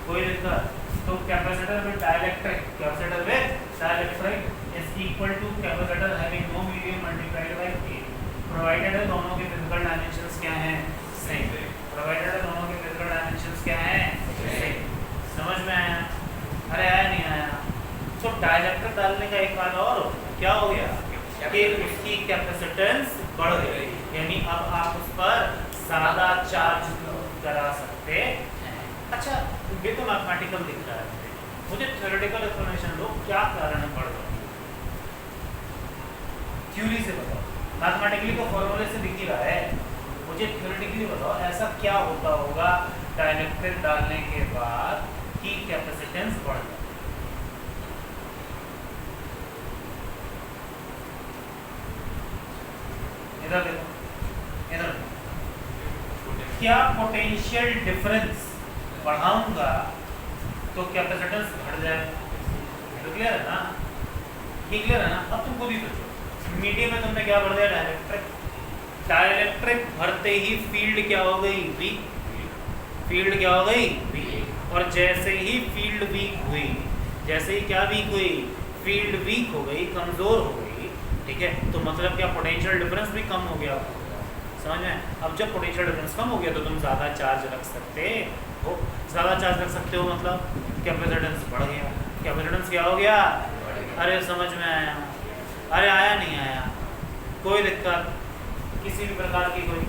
कोई दिक्कत, तो capacitor with dielectric, capacitor with dielectric is equal to capacitor having no medium multiplied by K, provided है दोनों के फिजिकल डायमेंशंस क्या हैं, सेम, प्रोवाइडेड है दोनों के फिजिकल डायमेंशंस क्या हैं, सेम, समझ में आया, अरे आया नहीं आया, तो डाइलेक्ट्रिक डालने का एक फायदा और क्या हो गया कि उसकी कैपेसिटेंस बढ़ गई, यानी अब आप उस पर ज्यादा चार्ज करा सकते हैं। अच्छा ये तो मैथमेटिकल दिख रहा है, मुझे थ्योरेटिकल एक्सप्लेनेशन दो, क्या कारण है बढ़ गई, थ्योरी से बताओ, मैथमेटिकली तो फॉर्मूले से दिख ही रहा है, मुझे थ्योरेटिकली बताओ ऐसा क्या होता होगा डाइलेक्ट्रिक डालने के बाद कि कैपेसिटेंस बढ़ जाए। इधर देखो, इधर क्या पोटेंशियल डिफरेंस बढ़ाऊंगा तो कैपेसिटेंस घट जाए, तो क्लियर है ना, ये क्लियर है ना। अब तुम खुद ही सोचो, मीडियम में तुमने क्या बढ़ दिया, डाइलेक्ट्रिक, डाइलेक्ट्रिक भरते ही फील्ड क्या हो गई, वीक। फील्ड क्या हो गई, वीक। और जैसे ही फील्ड वीक हुई, जैसे ही क्या वीक हुई, फील्ड वीक हो गई, कमजोर हो गई, ठीक है, तो मतलब क्या, पोटेंशियल डिफरेंस भी कम हो गया, समझ में। अब जब पोटेंशियल डिफरेंस कम हो गया तो तुम ज़्यादा चार्ज रख सकते हो। ज़्यादा चार्ज रख सकते हो मतलब कैपेसिटेंस बढ़ गया। कैपेसिटेंस क्या हो गया, अरे समझ में आया, अरे आया नहीं आया, कोई दिक्कत किसी भी प्रकार की कोई।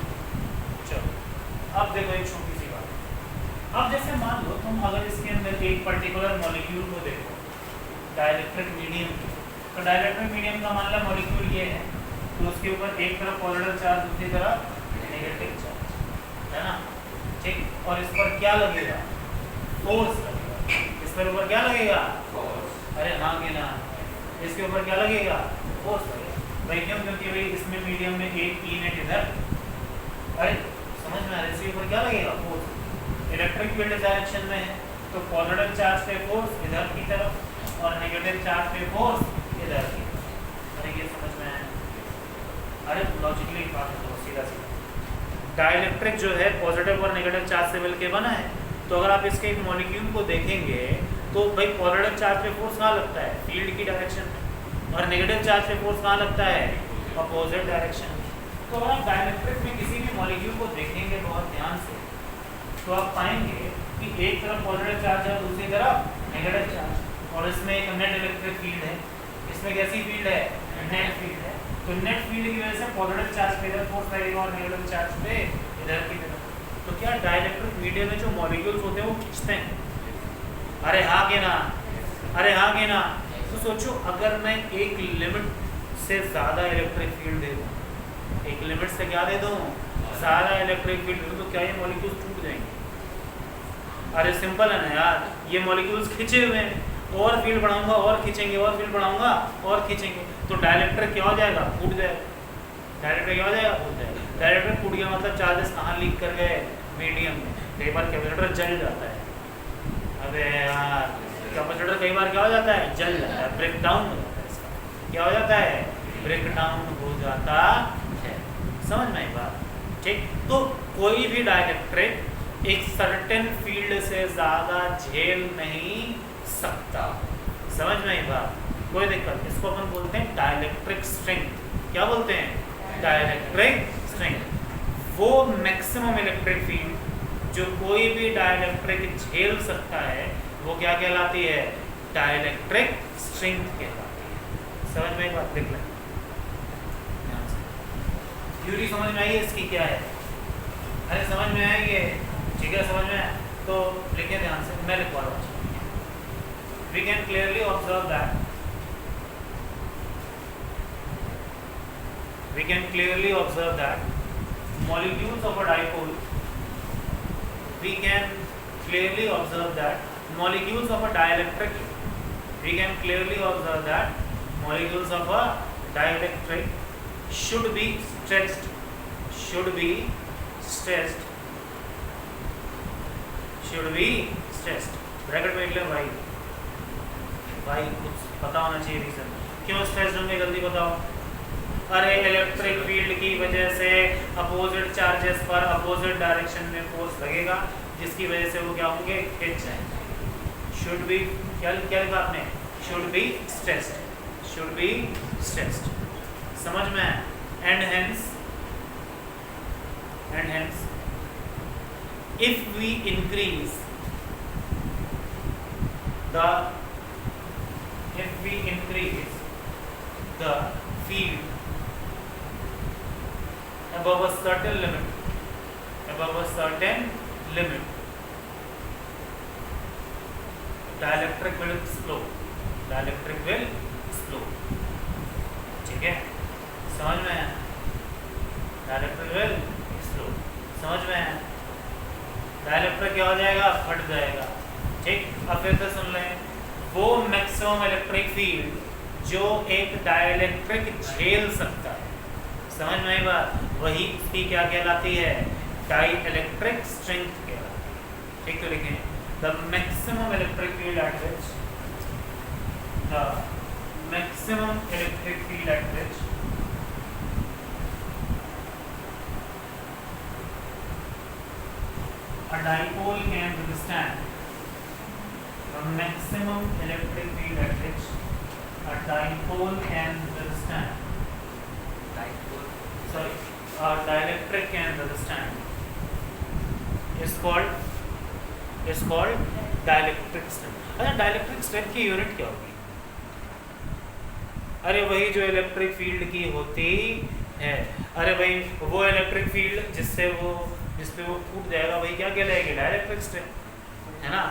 चलो अब देखो एक छोटी सी बात। अब जैसे मान लो तुम अगर इसके अंदर एक पर्टिकुलर मॉलिक्यूल को देखो, डाइलेक्ट्रिक मीडियम, तो डाइलेक्ट्रिक मीडियम का मान लो मॉलिक्यूल ये है, तो उसके ऊपर एक तरफ पॉजिटिव चार्ज, दूसरी तरफ नेगेटिव चार्ज, है ना, ठीक। और इस पर क्या लगेगा, फोर्स लगेगा। इस पर ऊपर क्या लगेगा, अरे हाँ कि ना, इसके ऊपर क्या लगेगा, फोर्स लगेगा। भाई क्यों, क्योंकि भाई इसमें मीडियम में एक ई नेट इधर, अरे समझ में आ रहा है, इसके ऊपर क्या लगेगा, फोर्स। इलेक्ट्रिक फील्ड डायरेक्शन में है तो पॉजिटिव चार्ज पे फोर्स इधर की तरफ और नेगेटिव चार्ज पे फोर्स इधर की तरफ। अरे ये समझ में आया, अरे लॉजिकली बात है, तो सीधा सीधा डाइलेक्ट्रिक जो है पॉजिटिव और नेगेटिव चार्ज से मिलके बना है। तो अगर आप इसके एक मॉलिक्यूल को देखेंगे तो भाई पॉजिटिव चार्ज पे फोर्स कहाँ लगता है, फील्ड की डायरेक्शन में, और नेगेटिव चार्ज पे फोर्स कहाँ लगता है, अपोजिट डायरेक्शन में। तो अगर आप डाइलेक्ट्रिक में किसी भी मॉलिक्यूल को देखेंगे बहुत ध्यान से, तो आप पाएंगे कि एक तरफ पॉजिटिव चार्ज है, दूसरी तरफ नेगेटिव चार्ज, और इसमें एक नेट इलेक्ट्रिक फील्ड है। इसमें कैसी फील्ड है, नेट फील्ड है। तो नेट फील्ड की वजह से पॉजिटिव चार्ज पे इधर फोर्स लगेगा और नेगेटिव चार्ज पे इधर की तरफ। तो क्या डाइलेक्ट्रिक मीडियम में जो मॉलिक्यूल्स होते हैं वो खींचते हैं, अरे हाँ कि ना, अरे हाँ कि ना। तो सोचो अगर मैं एक लिमिट से ज़्यादा इलेक्ट्रिक फील्ड दे दूँ, एक लिमिट से क्या दे दूँ, ज़्यादा इलेक्ट्रिक फील्ड दे दूँ, तो क्या ये मॉलिक्यूल्स टूट जाएंगे। अरे सिंपल है ना यार, ये मॉलिक्यूल्स खिंचे हुए हैं, और फील्ड बढ़ाऊंगा और खींचेंगे, और फील्ड बढ़ाऊंगा और खींचेंगे, तो डाइलेक्ट्रिक क्या हो जाएगा, फूट जाएगा। डाइलेक्ट्रिक क्या हो जाएगा, फूट जाएगा। डाइलेक्ट्रिक फूट गया मतलब चार्जेस कहाँ लीक कर गए, मीडियम में। कई बार कैपेसिटर जल जाता है, अबे यार कैपेसिटर कई बार क्या हो जाता है, जल जाता है, ब्रेक डाउन हो जाता है। इसका क्या हो जाता है, ब्रेक डाउन हो जाता है। समझ में आई बात, ठीक। तो कोई भी डाइलेक्ट्रिक एक सर्टेन फील्ड से ज़्यादा झेल नहीं सकता। समझ में आई बात, कोई दिक्कत। इसको अपन बोलते हैं डाइलेक्ट्रिक स्ट्रेंथ। क्या बोलते हैं, डाइलेक्ट्रिक स्ट्रेंथ। वो मैक्सिमम इलेक्ट्रिक फील्ड जो कोई भी डाइलेक्ट्रिक झेल सकता है वो क्या कहलाती है, डाइलेक्ट्रिक स्ट्रेंथ कहलाती है। समझ में आई बात, देख लें थ्योरी समझ में आई है इसकी क्या है, अरे समझ में आएगी, ठीक है, समझ में। तो लिखिए ध्यान से, मैं लिखवा रहा हूँ। We can clearly observe that molecules of a dipole, we can clearly observe that molecules of a dielectric, we can clearly observe that molecules of a dielectric should be stressed, should be stressed, should be stressed। Bracket में लिख लें भाई, भाई कुछ पता होना चाहिए reason क्यों स्ट्रेस होंगे, जल्दी बताओ। अरे इलेक्ट्रिक फील्ड की वजह से अपोजिट चार्जेस पर अपोजिट डायरेक्शन में फोर्स लगेगा, जिसकी वजह से वो क्या होंगे, खिंच जाएंगे। शुड बी, क्या लिखा आपने, should be stressed, should be stressed. समझ में। And hence if we increase the field above a certain limit, dielectric will slow, ठीक है, समझ में है, dielectric will slow, समझ में है। डाइलेक्ट्रिक क्या हो जाएगा, फट जाएगा, ठीक। अब फिर से सुन लें, वो मैक्सिमम इलेक्ट्रिक फील्ड जो एक डाइलेक्ट्रिक झेल सकता है, समझ में आई बात, वही उसकी क्या कहलाती है, डाइलेक्ट्रिक स्ट्रेंथ कहलाती है, ठीक। तो लिखें, the maximum electric field at which, the maximum electric field at which a dipole can withstand the maximum electric field at which a dipole can withstand, sorry, a dielectric can withstand is called dielectric strength. अच्छा, dielectric strength की unit क्या होगी? अरे वही जो electric field की होती है, अरे भाई वो इलेक्ट्रिक फील्ड जिसपे वो फूट जाएगा वही क्या कहलाएगी? डाइलेक्ट्रिक स्ट्रेंथ, है ना?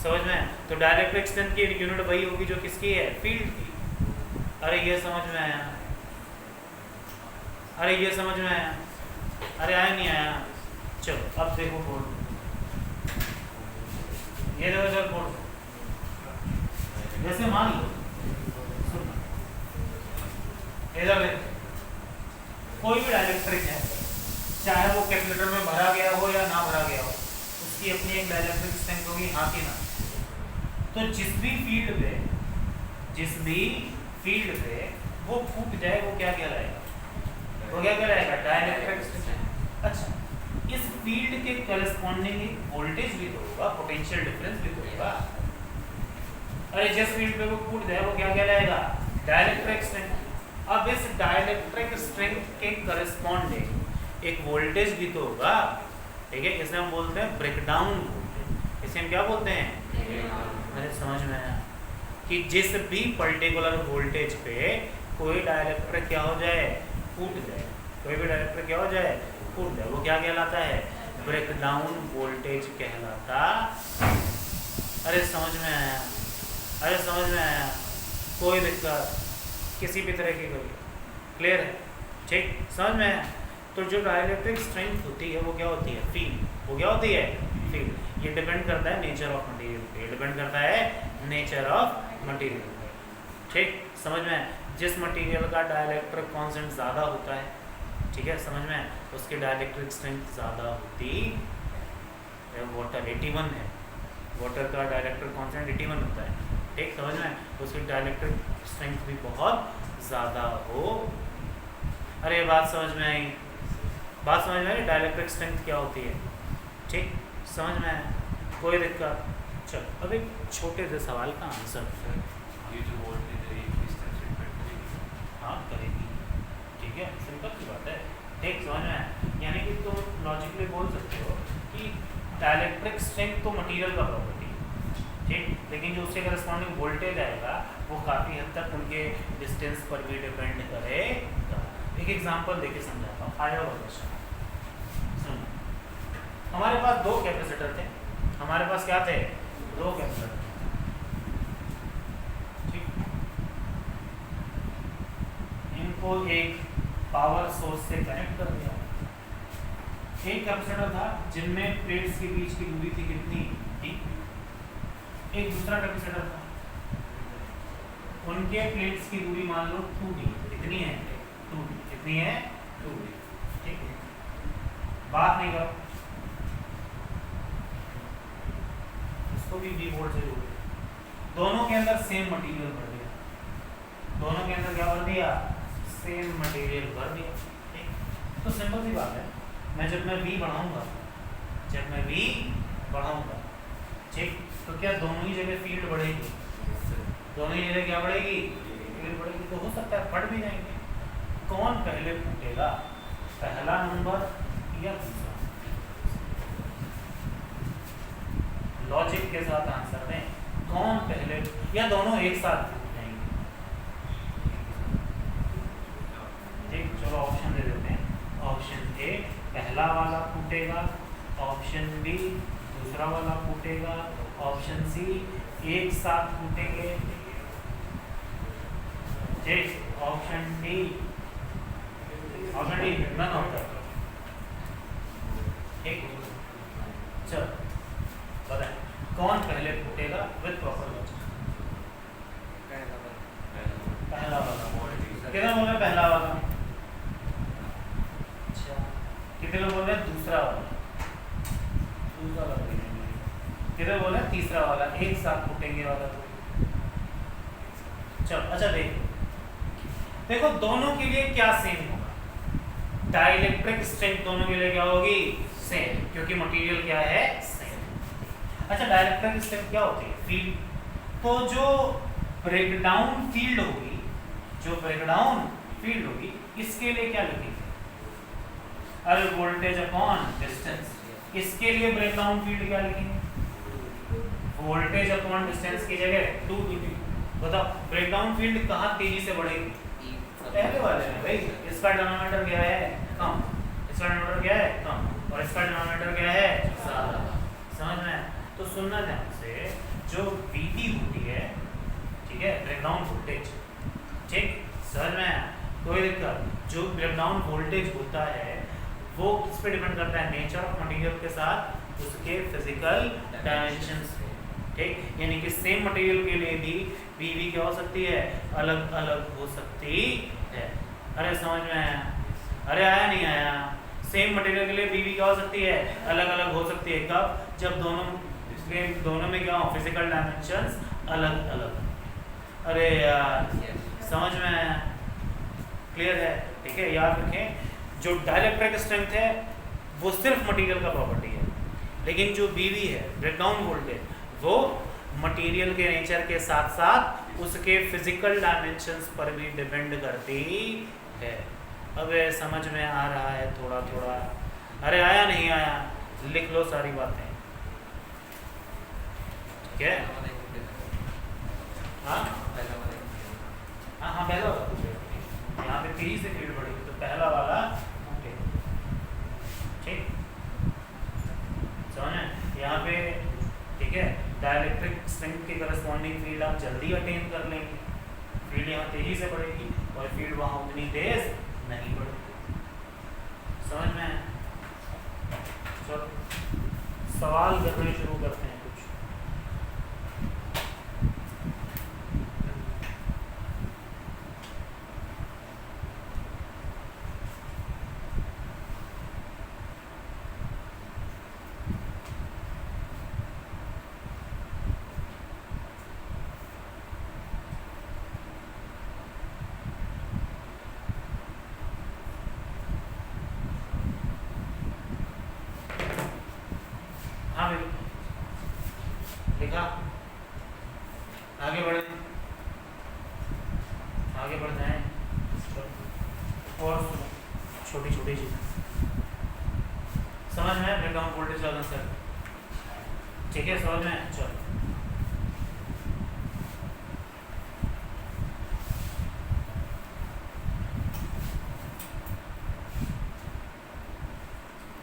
समझ में? तो डाइलेक्ट्रिक स्ट्रेंथ की यूनिट वही होगी जो किसकी है? फील्ड की। अरे ये समझ में आया? अरे ये समझ में आया? अरे आया नहीं आया? चलो अब देखो बोर्ड, ये देखो सर बोर्ड, जैसे मान लो इधर कोई भी डाइलेक्ट्रिक है, चाहे वो कैपेसिटर में भरा गया हो या ना भरा गया हो, उसकी अपनी एक डाइलेक्ट्रिक स्ट्रेंथ होगी, हाँ कि ना? तो जिस भी फील्ड पे वो फूट जाए वो क्या कहलाएगा? वो क्या कहलाएगा? Dielectric strength. अच्छा, इस फील्ड के करस्पॉन्डिंग वोल्टेज भी तो होगा, पोटेंशियल डिफरेंस भी तो होगा। अरे जिस फील्ड पे वो फूट जाए वो क्या कहलाएगा? Dielectric strength. अब इस डाइलेक्ट्रिक स्ट्रेंथ के करस्पॉन्डिंग एक वोल्टेज भी तो होगा, ठीक है? इसे हम बोलते हैं ब्रेकडाउन वोल्टेज। इसे हम क्या बोलते हैं? अरे समझ में आया कि जिस भी पर्टिकुलर वोल्टेज पे कोई डाइलेक्ट्रिक क्या हो जाए? फूट जाए। कोई भी डाइलेक्ट्रिक क्या हो जाए? फूट जाए। वो क्या कहलाता है? ब्रेकडाउन वोल्टेज कहलाता। अरे समझ में आया? अरे समझ में आया? कोई दिक्कत किसी भी तरह की कोई? क्लियर है? ठीक, समझ में आया? तो जो डाइलेक्ट्रिक स्ट्रेंथ होती है वो क्या होती है? फील्ड। वो क्या होती है? फील्ड। ये डिपेंड करता है नेचर ऑफ मटेरियल पे, ये डिपेंड करता है नेचर ऑफ मटेरियल पे। ठीक, समझ में आया? जिस मटेरियल का डाइलेक्ट्रिक कांस्टेंट ज़्यादा होता है, ठीक है, समझ में, उसकी डाइलेक्ट्रिक स्ट्रेंथ ज़्यादा होती है। वाटर 81 है, वाटर का डाइलेक्ट्रिक कांस्टेंट 81 होता है, ठीक, समझ में, उसकी डाइलेक्ट्रिक स्ट्रेंथ भी बहुत ज़्यादा हो। अरे बात समझ में आई? बात समझ में आई? डाइलेक्ट्रिक स्ट्रेंथ क्या होती है? ठीक, समझ में आया? कोई दिक्कत? चल अब एक छोटे से सवाल का आंसर। ये जो वोल्टेज है ये किस तरह से डिपेंड करेगी? हाँ करेगी, ठीक है, सिंपल सी बात है। ठीक, समझ में आया? यानी कि तुम लॉजिकली बोल सकते हो कि डाइलेक्ट्रिक स्ट्रेंथ तो मटेरियल का प्रॉपर्टी, ठीक, लेकिन जो उसके करस्पॉन्डिंग वोल्टेज आएगा वो काफ़ी हद तक उनके डिस्टेंस पर भी डिपेंड करेगा। एक एग्जांपल देके समझाता हूँ, आया हुआ क्वेश्चन सुनो। हमारे पास दो कैपेसिटर थे, हमारे पास क्या थे? दो कैपेसिटर, ठीक, इनको एक पावर सोर्स से कनेक्ट कर दिया। एक कैपेसिटर था जिनमें प्लेट्स के बीच की दूरी थी कितनी? ठीक, एक दूसरा कैपेसिटर था, उनके प्लेट्स की दूरी मान लो 2d, कितनी है? 2d, कितनी है? 2d, ठीक है, बात नहीं करो, इसको भी d वोल्ट से जोड़, दोनों के अंदर सेम मटेरियल भर दिया, दोनों के अंदर क्या भर दिया? सेम मटेरियल भर दिया, ठीक। तो सिंपल सी बात है, मैं जब मैं V बढ़ाऊंगा, ठीक, तो क्या दोनों ही जगह फील्ड बढ़ेगी? दोनों ही जगह क्या बढ़ेगी? फील्ड बढ़ेगी। तो हो सकता है फट भी जाएंगे। कौन पहले फूटेगा? पहला नंबर या दूसरा? लॉजिक के साथ आंसर दें, कौन पहले, या दोनों एक साथ फूट जाएंगे? ठीक, चलो ऑप्शन दे देते हैं। ऑप्शन ए पहला वाला फूटेगा, ऑप्शन बी दूसरा वाला फूटेगा, ऑप्शन सी एक साथ फूटेंगे, ठीक, ऑप्शन डी नन होता है, ठीक। चलो बताएं कौन पहले फूटेगा विद प्रॉपर लॉजिक? पहला वाला। कितने बोल रहे पहला वाला? अच्छा, कितने लोग बोल रहे हैं दूसरा वाला? दूसरा वाला किधर बोला? तीसरा वाला, एक साथ फूटेंगे वाला। चलो अच्छा देखो दोनों के लिए क्या सेम होगा? डाइलेक्ट्रिक स्ट्रेंथ दोनों के लिए क्या होगी? सेम, क्योंकि मटेरियल क्या है? सेम। अच्छा, डाइलेक्ट्रिक स्ट्रेंथ क्या होती है? फील्ड। तो जो ब्रेकडाउन फील्ड होगी, जो ब्रेकडाउन फील्ड होगी, इसके लिए क्या लिखेंगे? अरे वोल्टेज अपॉन डिस्टेंस। इसके लिए ब्रेकडाउन फील्ड क्या लिखेंगे? वोल्टेज अपॉन डिस्टेंस की जगह 2 dt। बताओ ब्रेकडाउन फील्ड कहाँ तेजी से बढ़ेगी? पहले वाले में भाई। इसका डिनोमिनेटर क्या है? कम। इसका डिनोमिनेटर क्या है? कम। और इसका डिनोमिनेटर क्या है? ज्यादा। समझ में? तो सुनना ध्यान से, जो VB होती है, ठीक है, ब्रेकडाउन वोल्टेज, ठीक, समझ में? कोई दिक्कत? जो ब्रेकडाउन वोल्टेज होता है वो किस पे डिपेंड करता है? नेचर ऑफ मटेरियल के साथ उसके फिजिकल डायमेंशंस पे, ठीक। यानी कि सेम मटेरियल के लिए भी VB क्या हो सकती है? अलग अलग हो सकती है। अरे समझ में आया? अरे आया नहीं आया? सेम मटेरियल के लिए VB क्या हो सकती है? अलग अलग हो सकती है। कब? जब दोनों में क्या हो? फिजिकल डायमेंशंस अलग अलग। अरे यार समझ में आया? क्लियर है? ठीक है, याद रखें, जो डाइलेक्ट्रिक स्ट्रेंथ है वो सिर्फ मटेरियल का प्रॉपर्टी है, लेकिन जो VB है, ब्रेकडाउन वोल्टेज, वो मटेरियल के नेचर के साथ साथ उसके फिजिकल डायमेंशंस पर भी डिपेंड करती है। अब समझ में आ रहा है थोड़ा थोड़ा? अरे आया नहीं आया? लिख लो सारी बातें, ठीक है? हाँ हाँ हाँ, पहला वाला यहाँ पे तेजी से फील्ड बढ़ेगी तो पहला वाला, ठीक, समझ? यहाँ पे ठीक है, डाइलेक्ट्रिक स्ट्रेंथ के करस्पॉन्डिंग फील्ड आप जल्दी अटेन कर लेंगे। फील्ड यहाँ तेजी से बढ़ेगी और फील्ड वहाँ उतनी तेज नहीं बढ़ेगी। समझ में? चलो सवाल करने शुरू करते हैं कुछ। हाँ भाई, लिखा? आगे बढ़े, आगे बढ़ जाए। और छोटी छोटी चीज समझ में? ब्रेकडाउन वोल्टेज का आंसर, ठीक है, समझ में? चलो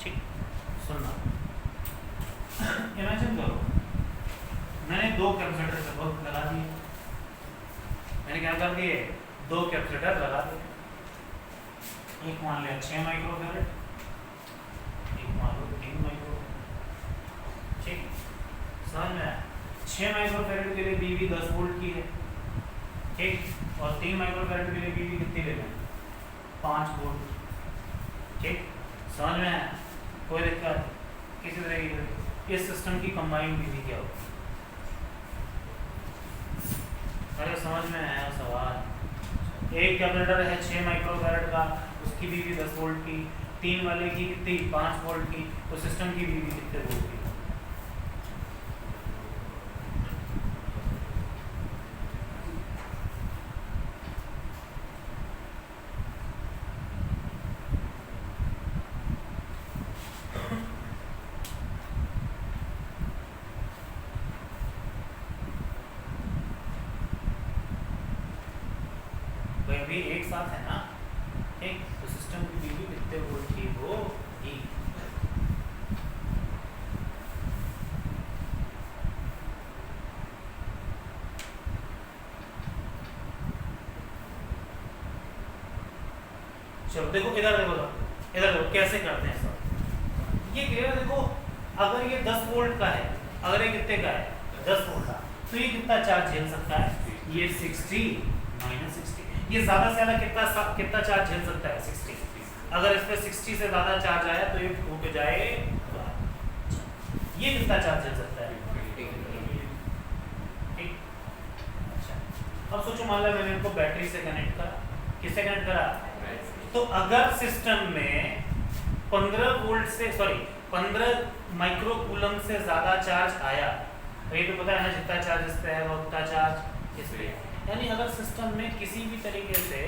ठीक, सुनना। इमेजिन करो मैंने 2 कैपेसिटर से बहुत लगा दिए। मैंने क्या कर दिए? 2 कैपेसिटर लगा दिए। एक मान लिया 6 माइक्रोफैरड, एक मान लो 3 माइक्रोफैरड, ठीक, समझ में? 6 माइक्रोफैरड के लिए VB 10 वोल्ट की है, ठीक, और 3 माइक्रोफैरड के लिए VB कितनी ले लें? 5 वोल्ट, ठीक, समझ में? कोई दिक्कत? किसी तरह की इस सिस्टम की कंबाइंड VB क्या होगी? अरे समझ में आया सवाल? एक कैपेसिटर है 6 माइक्रोफैरड का, उसकी VB 10 वोल्ट की, 3 वाले की कितनी? 5 वोल्ट की, तो सिस्टम की VB कितने वोल्ट की? भी एक साथ है ना, ठीक, तो सिस्टम की VB कितने वोल्ट की होगी? चलो देखो इधर, देखो कैसे करते हैं सब। ये क्लियर? देखो अगर ये 10 वोल्ट का है, अगर ये कितने का है? 10 वोल्ट का, तो ये कितना चार्ज झेल सकता है? ये 60 - 60, ये ज्यादा से ज्यादा कितना चार्ज झेल सकता है? 60। अगर इस पे 60 से ज्यादा चार्ज आया तो ये फूट जाए। ये कितना चार्ज झेल सकता है? ठीक, अच्छा, अब सोचो मान लो मैंने इनको बैटरी से कनेक्ट करा। किससे कनेक्ट करा? तो अगर सिस्टम में 15 वोल्ट से 15 माइक्रो कूलम से ज़्यादा चार्ज आया, तो ये तो पता है ना जितना चार्ज इस पे है वो उतना चार्ज इस पे, यानी अगर सिस्टम में किसी भी तरीके से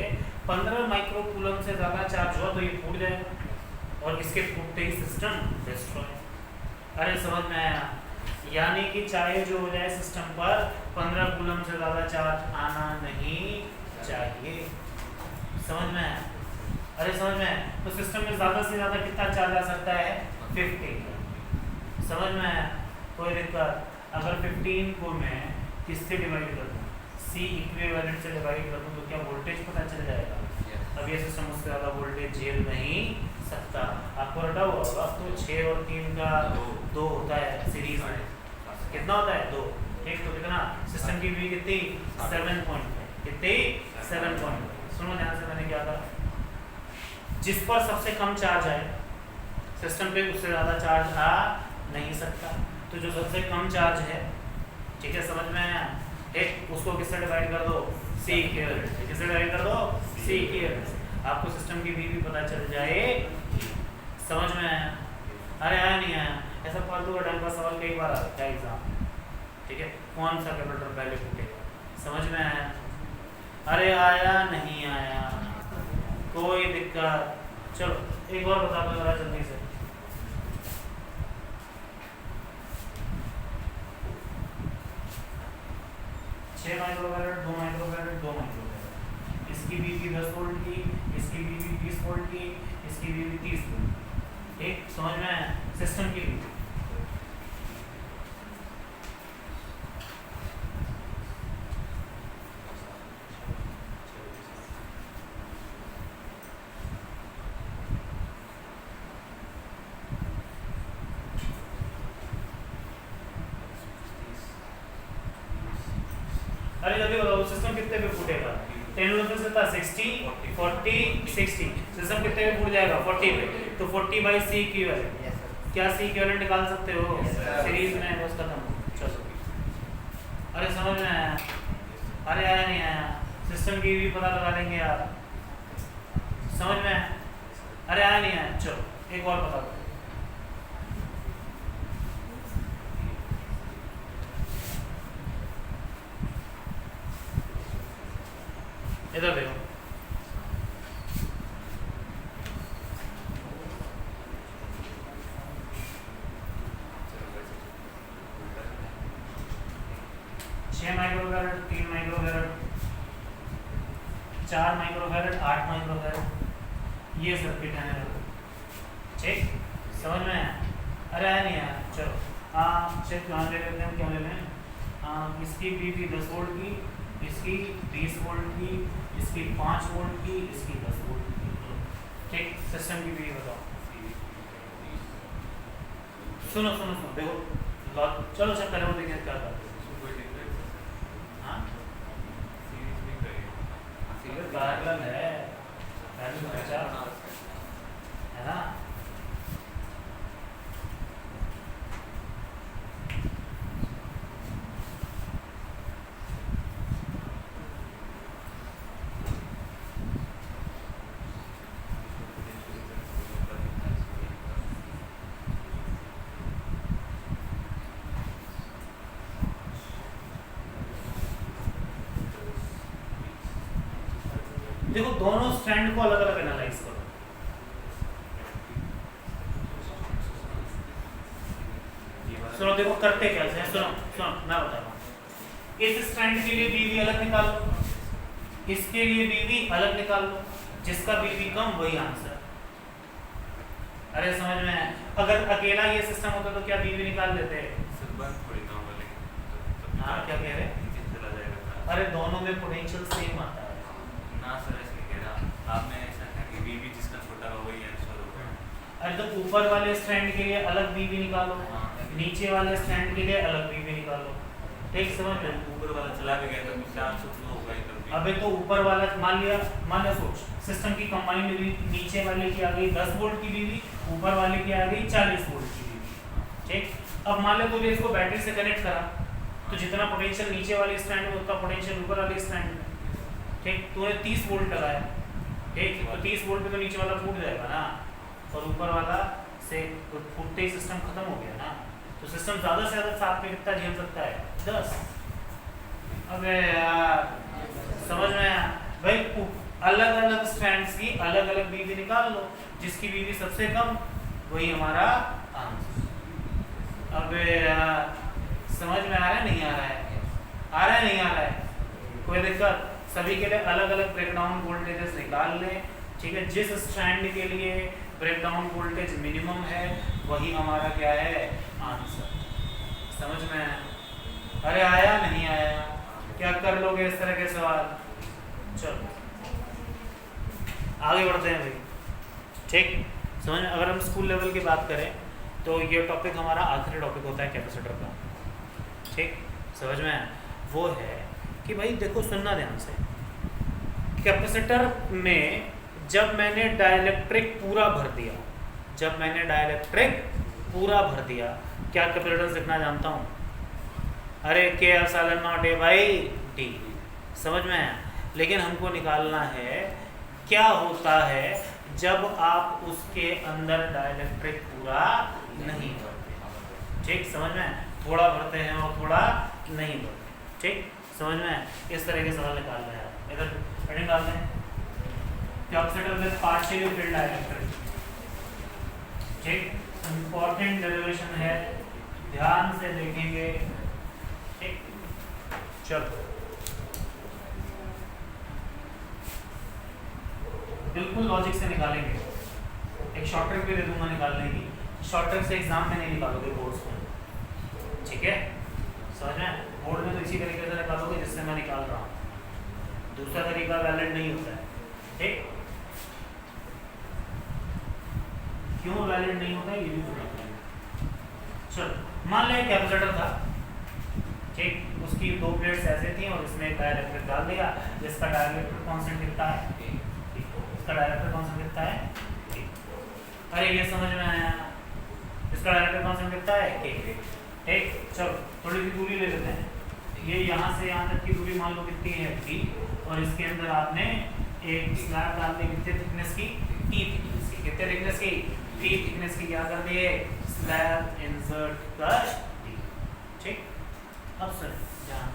15 माइक्रो कूलम से ज़्यादा चार्ज हुआ तो ये फूट जाएगा और इसके फूटते ही सिस्टम डिस्ट्रॉय। अरे समझ में आया? यानी कि चाहे जो हो जाए सिस्टम पर 15 कूलम से ज़्यादा चार्ज आना नहीं चाहिए। समझ में आया? अरे समझ में? तो सिस्टम में ज़्यादा से ज़्यादा कितना चार्ज आ सकता है? 15। समझ में आया? कोई दिक्कत? अगर 15 को मैं किससे डिवाइड कर दूँ, सी इक्विवेलेंट से डिवाइड कर दूँ तो क्या वोल्टेज पता चल जाएगा? अब ये सिस्टम उससे ज़्यादा वोल्टेज झेल नहीं सकता। आपको रटा हुआ होगा तो 6 और 3 का 2 होता है सीरीज में, कितना होता है? 2। ठीक, तो कितना सिस्टम की भी कितनी? 7 पॉइंट, कितनी? 7 पॉइंट। सुनो ध्यान से, मैंने क्या कहा, जिस पर सबसे कम चार्ज आए सिस्टम पे उससे ज़्यादा चार्ज आ नहीं सकता, तो जो सबसे कम चार्ज है, ठीक है, समझ में आया? एक उसको किससे डिवाइड कर दो? सी इक्विवेलेंट। किससे डिवाइड कर दो? सी इक्विवेलेंट। आपको सिस्टम की भी पता चल जाए। समझ में आया? अरे आया नहीं आया? ऐसा फालतू का टाइम का सवाल कई बार आता है एग्जाम, ठीक है, कौन सा कैपेसिटर पहले फूटेगा? समझ में आया? अरे आया नहीं आया? कोई दिक्कत? चलो एक और बता दो जरा जल्दी से। छह माइक्रोफैरड, 2 माइक्रोफैरड, 2 माइक्रोफैरड। इसकी बीवी 10 वोल्ट की, इसकी बीवी 20 वोल्ट की, इसकी बीवी 30 वोल्ट की। ठीक, समझ में आया? सिस्टम की बीवी। अरे जल्दी बताओ सिस्टम कितने पे फूटेगा? 10 वोल्ट से था 60, 40, 60। सिस्टम कितने पे फूट जाएगा? 40 पे। तो 40 बाई सी इक्विवेलेंट। क्या सी इक्विवेलेंट निकाल सकते हो? सीरीज में बस खत्म हो। चलो, अरे समझ में आया? अरे आया नहीं आया? सिस्टम की भी पता लगा लेंगे आप। समझ में आया? अरे आया नहीं आया? चलो एक और बता दो। इधर देखो, छह माइक्रोफैरड, 3 माइक्रोफैरड, 4 माइक्रोफैरड, 8 माइक्रोफैरड, ये सर्किट है मेरा। ठीक, समझ में आया? अरे आया नहीं आया? चलो चेक कहाँ ले लेते हैं, क्या ले लें? इसकी बीवी 10 वोल्ट की, इसकी 20 वोल्ट की, इसकी 5 वोल्ट की, इसकी 10 वोल्ट की। ठीक, सिस्टम की भी बताओ। सुनो सुनो सुनो, देखो चलो चेक करें, वो देखें क्या करते हैं। हाँ पैरेलल है, है ना? देखो दोनों स्ट्रैंड को अलग अलग एनालाइज करो। सुनो देखो करते कैसे हैं, सुनो सुनो मैं बता रहा हूँ। इस स्ट्रैंड के लिए बीवी अलग निकाल लो, इसके लिए बीवी अलग निकाल लो, जिसका बीवी कम वही आंसर। अरे समझ में है? अगर अकेला ये सिस्टम होता तो क्या बीवी निकाल लेते? हाँ क्या कह रहे? अरे दोनों में पोटेंशियल सेम आता है ना सर, ऐसे कह रहा आपने ऐसा कहा कि बीवी जिसका छोटा हो वही आंसर होगा। अरे तो ऊपर वाले स्ट्रैंड के लिए अलग बीवी निकालो, नीचे वाले स्ट्रैंड के लिए अलग बीवी निकालो। ठीक, समझ में? ऊपर वाला चला भी गया तो क्या आंसर फ्लो होगा इधर? अबे तो ऊपर वाला मान लिया सोच, सिस्टम की कंबाइंड बीवी नीचे वाले की आ गई 10 वोल्ट की बीवी, ऊपर वाले की आ गई 40 वोल्ट की बीवी। ठीक, अब मान ले तुझे इसको बैटरी से कनेक्ट करा, तो जितना पोटेंशियल नीचे वाले स्टैंड में उतना पोटेंशियल ऊपर वाले स्टैंड में। ठीक, तो 30 वोल्ट लगाया, ठीक, तो 30 वोल्ट पे तो नीचे वाला फूट जाएगा ना, और ऊपर वाला से फूटते ही सिस्टम खत्म हो गया ना। तो सिस्टम ज़्यादा से ज़्यादा 7 पे कितना झेल सकता है? 10। अबे यार समझ में आया भाई? अलग अलग स्ट्रैंड्स की अलग अलग बीवी निकाल लो, जिसकी बीवी सबसे कम वही हमारा आंसर। अबे यार समझ में आ रहा है नहीं आ रहा है? आ रहा है नहीं आ रहा है? कोई दिक्कत? सभी के लिए अलग अलग ब्रेकडाउन वोल्टेजेस निकाल लें, ठीक है। जिस स्ट्रैंड के लिए ब्रेकडाउन वोल्टेज मिनिमम है वही हमारा क्या है? आंसर। समझ में आया? अरे आया नहीं आया? क्या कर लोगे इस तरह के सवाल? चलो आगे बढ़ते हैं भाई, ठीक। समझ में? अगर हम स्कूल लेवल की बात करें तो ये टॉपिक हमारा आखिरी टॉपिक होता है कैपेसिटर का, ठीक। समझ में आया? वो है कि भाई देखो, सुनना ध्यान से। कैपेसिटर में जब मैंने डाइलेक्ट्रिक पूरा भर दिया, जब मैंने डाइलेक्ट्रिक पूरा भर दिया, क्या कैपेसिटेंस लिखना जानता हूँ? अरे के epsilon not a by D. समझ में आया? लेकिन हमको निकालना है क्या होता है जब आप उसके अंदर डाइलेक्ट्रिक पूरा नहीं भरते, ठीक। समझ में? थोड़ा भरते हैं और थोड़ा नहीं भरते, ठीक। समझ में? इस तरह के सवाल निकाल रहे हैं। इधर हेडिंग डालते हैं, capacitor with partially field dielectric, ठीक। इंपॉर्टेंट डेरिवेशन है, ध्यान से देखेंगे, ठीक। चलो बिल्कुल लॉजिक से निकालेंगे। एक शॉर्ट ट्रिक भी दे दूंगा निकालने की। शॉर्ट ट्रिक से एग्जाम में नहीं निकालोगे, बोर्ड्स में, ठीक है। समझ में? बोर्ड में तो इसी तरीके से निकालोगे जिससे मैं निकाल रहा हूँ, दूसरा तरीका वैलिड नहीं होता है, ठीक। क्यों वैलिड नहीं होता है ये भी बताऊंगा। चलो मान लें कैपेसिटर था, ठीक। उसकी 2 प्लेट्स ऐसे थी और इसमें एक डाइलेक्ट्रिक डाल दिया जिसका डाइलेक्ट्रिक कांस्टेंट कितना है? इसका डाइलेक्ट्रिक कांस्टेंट कितना है? अरे ये समझ में आया? इसका डाइलेक्ट्रिक कांस्टेंट कितना है? ठीक। चलो थोड़ी सी दूरी ले लेते हैं। ये यहाँ से यहाँ तक की दूरी मान लो कितनी है? टी। और इसके अंदर आपने एक स्लैब डाल दी, कितने थिकनेस की? टी थिकनेस की। कितने थिकनेस की? टी थिकनेस की। क्या कर दिए? स्लैब इंसर्ट कर दी, ठीक। अब सर यहाँ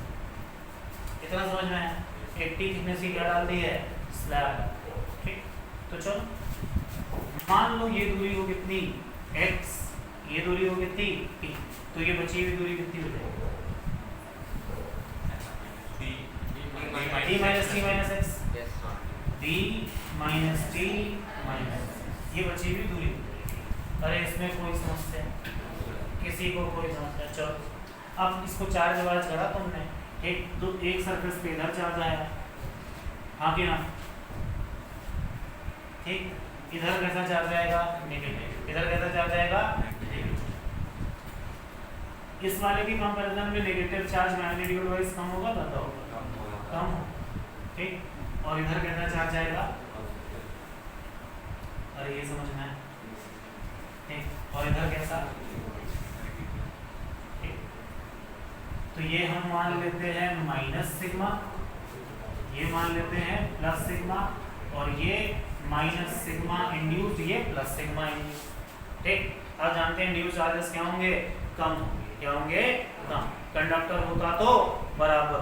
इतना समझ में आया? एक टी थिकनेस की क्या डाल दी है? स्लैब, ठीक। तो चलो मान लो ये दूरी हो कितनी? x, ये दूरी हो कितनी? t। तो ये बची हुई दूरी कितनी हो जाएगी? d minus t minus x, d minus t minus, ये बची हुई दूरी हो जाएगी। अरे इसमें कोई समस्या? किसी को कोई समस्या? चलो अब इसको चार्ज वार्ज करा तुमने, एक सरफेस पे इधर चार्ज आया, हाँ कि ना? ठीक। इधर कैसा चार्ज आएगा? नेगेटिव। इधर कैसा चार्ज आएगा? नेगेटिव। इस वाले की कंपैरिजन में नेगेटिव चार्ज मैग्नेटिक वाइज कम होगा, बताओ? कम हो, ठीक। और इधर कैसा चार्ज आएगा? अरे ये समझ में आया? ठीक। और इधर कैसा? ठीक। तो ये हम मान लेते हैं माइनस सिग्मा, ये मान लेते हैं प्लस सिग्मा, और ये माइनस सिग्मा इंड्यूस्ड, ये प्लस सिग्मा इंड्यूस्ड, ठीक। अब जानते हैं इंड्यूस्ड चार्जेस क्या होंगे? कम होंगे। क्या होंगे? कम। कंडक्टर होता तो बराबर,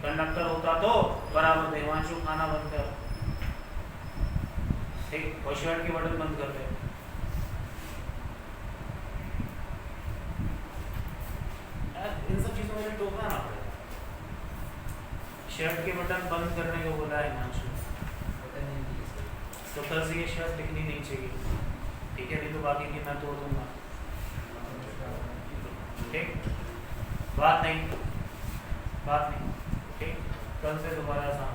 कंडक्टर होता तो बराबर। देवांशु खाना बंद कर, ठीक। और शर्ट की बटन बंद कर दे। इन सब चीजों में टोकना ना पड़ेगा। शर्ट के बटन बंद करने को बोला है हिमांशु, तो कल से ये शर्ट लिखनी नहीं चाहिए, ठीक है। नहीं तो बाकी की मैं तोड़ दूंगा, ठीक। बात नहीं, बात नहीं, ठीक। कल से दोबारा ऐसा,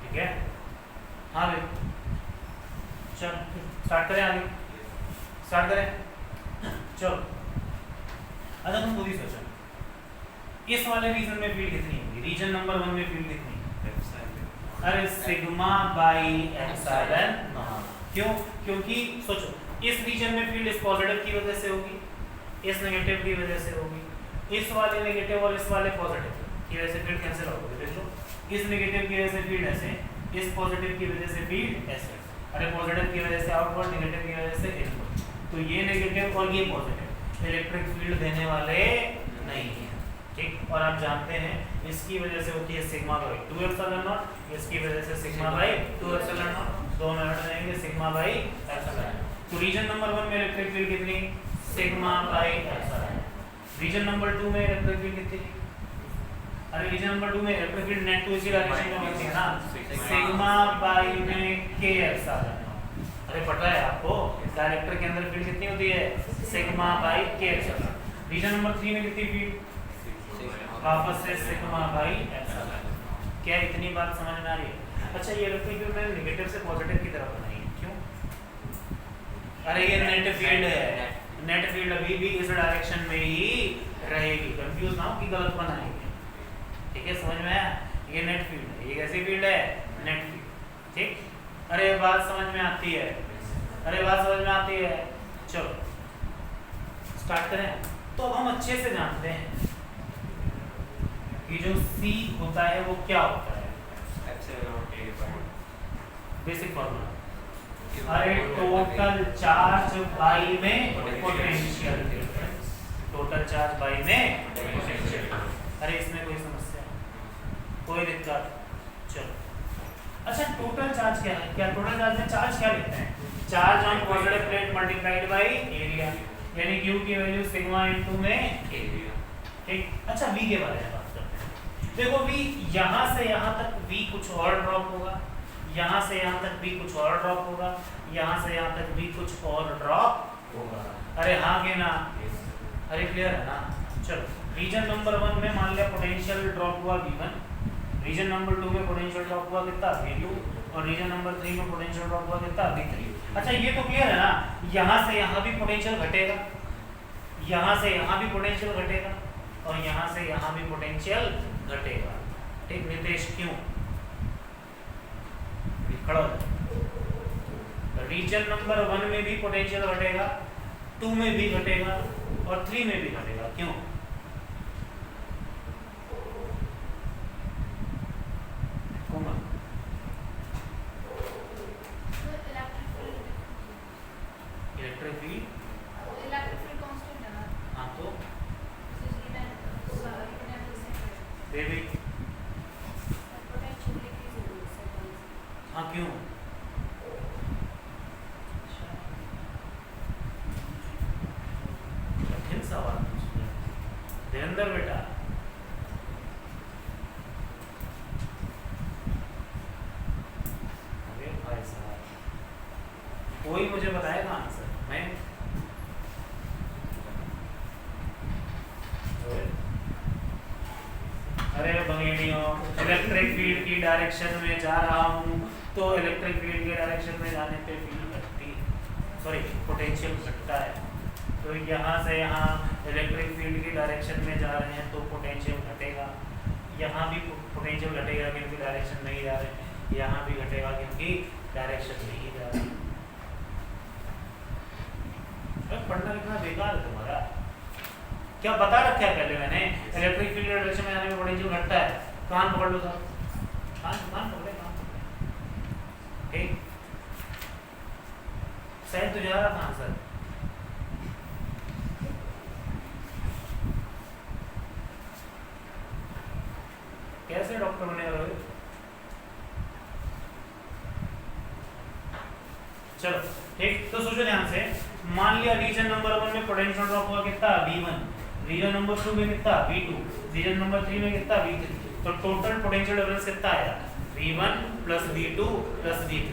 ठीक है। हाँ भाई चल स्टार्ट करें, आगे स्टार्ट करें। चलो अच्छा तुम खुद ही सोचो, इस वाले रीजन में फील्ड कितनी होगी? रीजन नंबर 1 में फील्ड कितनी? अरे सिग्मा बाई एप्सिलॉन नॉट। क्यों? क्योंकि सोचो इस रीजन में फील्ड इस पॉजिटिव की वजह से होगी, इस नेगेटिव की वजह से होगी, इस वाले नेगेटिव और इस वाले पॉजिटिव की वजह से फील्ड कैंसिल होगी। देख लो इस नेगेटिव की वजह से फील्ड ऐसे, इस पॉजिटिव की वजह से फील्ड ऐसे, अरे पॉजिटिव की वजह से आउटवर्ड, नेगेटिव की वजह से इनवर्ड। तो ये नेगेटिव और ये पॉजिटिव इलेक्ट्रिक फील्ड देने वाले नहीं है, ठीक। और आप जानते हैं इसकी वजह से होती है सिग्मा बाई 2 एप्सिलॉन नॉट, इसकी वजह से सिग्मा बाई 2 एप्सिलॉन नॉट, दोनों हट जाएंगे सिग्मा बाई एप्सिलॉन। तो रीजन नंबर 1 में इलेक्ट्रिक फील्ड कितनी, sigma by epsilon. Region number 2 में इलेक्ट्रिक फील्ड कितनी, अरे रीजन नंबर 2 में इलेक्ट्रिक फील्ड नेट टू इसी डायरेक्शन में बनती है ना, सिग्मा बाई में k एप्सिलॉन। अरे पता है आपको डायरेक्टर के अंदर फील्ड कितनी होती है, sigma by k epsilon. Region number 3 में कितनी फील्ड, वापस से सिग्मा बाई एप्सिलॉन। क्या इतनी बात समझ में आ रही है? अच्छा ये इलेक्ट्रिक फील्ड मैंने नेगेटिव से पॉजिटिव की तरफ बनाई है, क्यों? अरे ये नेट फील्ड है, नेट फील्ड अभी भी इस डायरेक्शन में ही रहेगी, कंफ्यूज ना हो कि गलत बनाएंगे, ठीक है, समझ में आया? ये नेट फील्ड है, ये कैसी फील्ड है, नेट फील्ड, ठीक। अरे बात समझ में आती है, अरे बात समझ में आती है। चलो स्टार्ट करें। तो अब हम अच्छे से जानते हैं कि जो C होता है वो क्या होता है, बेसिक फॉर्मूला, अरे टोटल चार्ज बाई में potential difference, total charge by में पोटेंशियल। अरे इसमें कोई समस्या, कोई दिक्कत? चलो अच्छा टोटल चार्ज क्या है, क्या टोटल चार्ज में चार्ज क्या लेते हैं, charge on positive plate multiplied by area, यानी Q की वैल्यू सिग्मा इनटू में एरिया, ठीक। अच्छा V के बारे में बात करते हैं। देखो V यहाँ से यहाँ तक V कुछ और ड्रॉप होगा, यहाँ से यहाँ तक V कुछ और ड्रॉप होगा, यहाँ से यहाँ तक V कुछ और ड्रॉप होगा। अरे हाँ के ना, अरे क्लियर है ना? चलो रीजन नंबर 1 में मान लिया पोटेंशियल ड्रॉप हुआ V1, रीजन नंबर 2 में पोटेंशियल ड्रॉप हुआ कितना, V2, और रीजन नंबर 3 में पोटेंशियल ड्रॉप हुआ कितना, V3। अच्छा ये तो क्लियर है ना, यहाँ से यहाँ भी पोटेंशियल घटेगा, यहाँ से यहाँ भी पोटेंशियल घटेगा, और यहाँ से यहाँ भी पोटेंशियल घटेगा, ठीक। नितेश क्यों खड़ा हो? रीजन नंबर 1 में भी पोटेंशियल घटेगा, 2 में भी घटेगा, और 3 में भी घटेगा, क्यों? इलेक्ट्रिक फील्ड कांस्टेंट है ना, हाँ तो बेबी हाँ क्यों? कठिन सवाल पूछते हैं देवेंद्र बेटा। अरे भाई साहब कोई मुझे बताएगा आंसर, मैं अरे भगेनियों इलेक्ट्रिक फील्ड की डायरेक्शन में जा रहा हूँ तो इलेक्ट्रिक फील्ड के डायरेक्शन में जाने पे फील्ड घटती, सॉरी पोटेंशियल घटता है। तो यहाँ से यहाँ इलेक्ट्रिक फील्ड की डायरेक्शन में जा रहे हैं तो पोटेंशियल घटेगा, यहाँ भी पोटेंशियल घटेगा क्योंकि डायरेक्शन नहीं जा रहे, यहाँ भी घटेगा क्योंकि डायरेक्शन नहीं जा रही। पढ़ना लिखना बेकार है तुम्हारा, क्या बता रखा है पहले मैंने, इलेक्ट्रिक फील्ड डायरेक्शन में जाने में पोटेंशियल घटता है, कान पकड़ लो सर, कान पकड़े, ठीक। शायद तो जा रहा था आंसर, कैसे डॉक्टर बने रहे? चलो ठीक, तो सोचो ध्यान से, मान लिया रीजन नंबर 1 में पोटेंशियल ड्रॉप हुआ कितना, V1, रीजन नंबर 2 में कितना, V2, रीजन नंबर 3 में कितना, V3, तो टोटल पोटेंशियल डिफरेंस कितना आया, V1 plus V2 plus V3,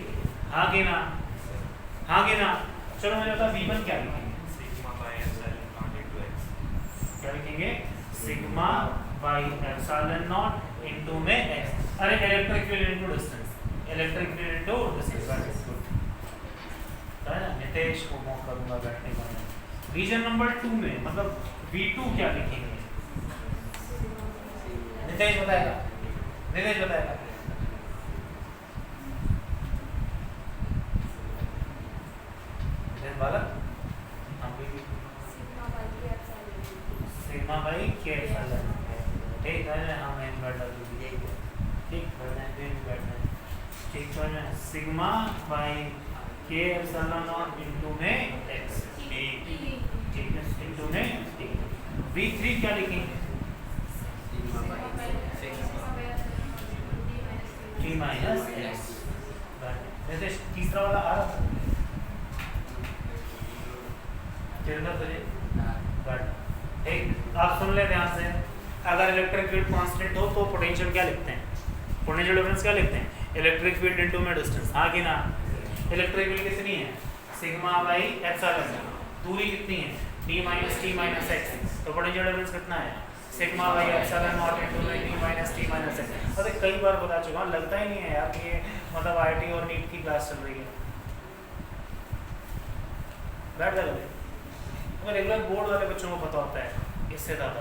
हाँ कि ना, हाँ कि ना? चलो मुझे बता V1 क्या लिखेंगे, क्या लिखेंगे, sigma by epsilon not into में x, अरे electric field into distance, electric field into distance, है ना? नितेश को मौका दूंगा बैठने का। रीजन नंबर 2 में मतलब V2 क्या लिखेंगे, नितेश बताएगा, नितेश बताएगा। बालक सिग्मा बाई के एप्सिलॉन, ठीक है, हाँ मैं बैठा दूंगी, यही ठीक बैठना है ठीक समझ में सिग्मा बाई के एप्सिलॉन नॉट इनटू में एक्स ठीक है इनटू में v3 क्या लिखेंगे t माइनस एक्स जैसे तीसरा वाला आ रहा ठीक आप सुन ले ध्यान से अगर इलेक्ट्रिक फील्ड कांस्टेंट हो तो पोटेंशियल क्या लिखते हैं पोटेंशियल डिफरेंस क्या लिखते हैं इलेक्ट्रिक फील्ड इनटू में डिस्टेंस हाँ कि ना इलेक्ट्रिक फील्ड कितनी है सिग्मा बाई एप्सिलॉन दूरी कितनी है d minus t minus x तो पोटेंशियल डिफरेंस कितना है sigma by epsilon not into में d minus t minus x अरे कई बार बता चुका हूं लगता ही नहीं है यार कि ये मतलब आईटी और नीट की क्लास चल रही है बैठ जाओ मगर रेगुलर बोर्ड वाले बच्चों को पता होता है इससे ज़्यादा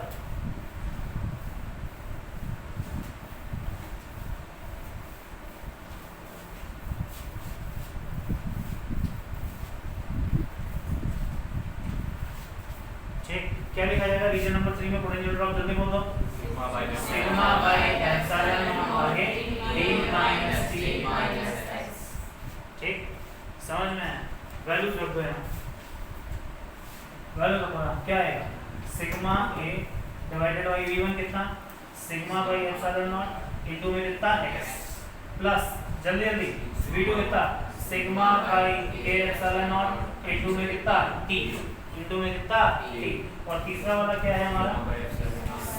ठीक क्या लिखा जाएगा रीजन नंबर 3 में पोटेंशियल ड्रॉप जल्दी बोल दो सिग्मा बाई एप्सिलॉन आगे d minus t minus x ठीक समझ में वैल्यूज रख दो यहाँ वैल्यू रखो क्या आएगा sigma a divided by v1 कितना sigma by epsilon not into में कितना x प्लस जल्दी जल्दी v2 कितना sigma by a epsilon not into में कितना t इनटू में कितना t और तीसरा वाला क्या है हमारा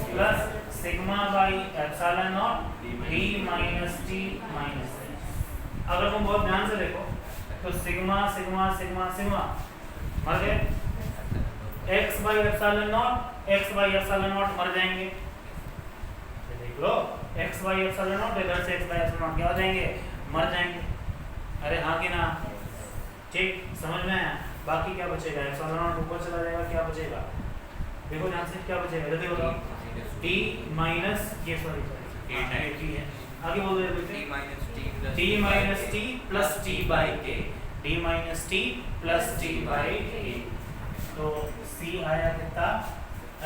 plus sigma by epsilon not d minus t minus x अगर तुम बहुत ध्यान से देखो तो सिग्मा सिग्मा सिग्मा सिग्मा मर गए x बाई एप्सिलॉन नॉट मर जाएंगे देख लो x बाई एप्सिलॉन नॉट इधर से x बाई एप्सिलॉन नॉट क्या हो जाएंगे मर जाएंगे अरे हाँ कि ना ठीक समझ में आया बाकी क्या बचेगा एप्सिलॉन नॉट ऊपर चला जाएगा क्या बचेगा देखो ध्यान से क्या बचेगा जल्दी बताओ t माइनस ये सॉरी t है आगे बोल दो t minus t plus t by k d minus t plus t by k तो c आया कितना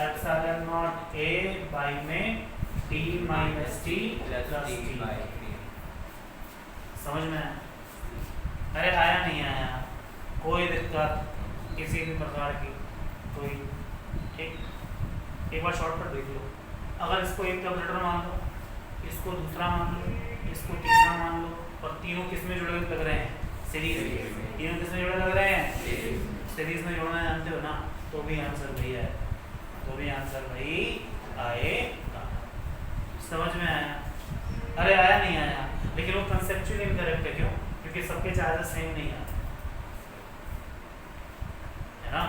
एप्सिलॉन नॉट a बाई में d minus t plus t by k समझ में अरे आया नहीं आया कोई दिक्कत किसी भी प्रकार की कोई ठीक एक बार शॉर्टकट देख लो अगर इसको एक कैलकुलेटर मान लो इसको दूसरा मान लो इसको तीसरा मान लो और तीनों किस में जुड़े लग रहे हैं सीरीज तीनों किस में जुड़े लग रहे हैं सीरीज में जोड़ना जानते हो ना तो भी आंसर वही है तो भी आंसर वही आएगा समझ में आया अरे आया नहीं आया लेकिन वो कंसेप्चुअली इनकरेक्ट है क्यों क्योंकि सबके चार्जेस सेम नहीं आते है ना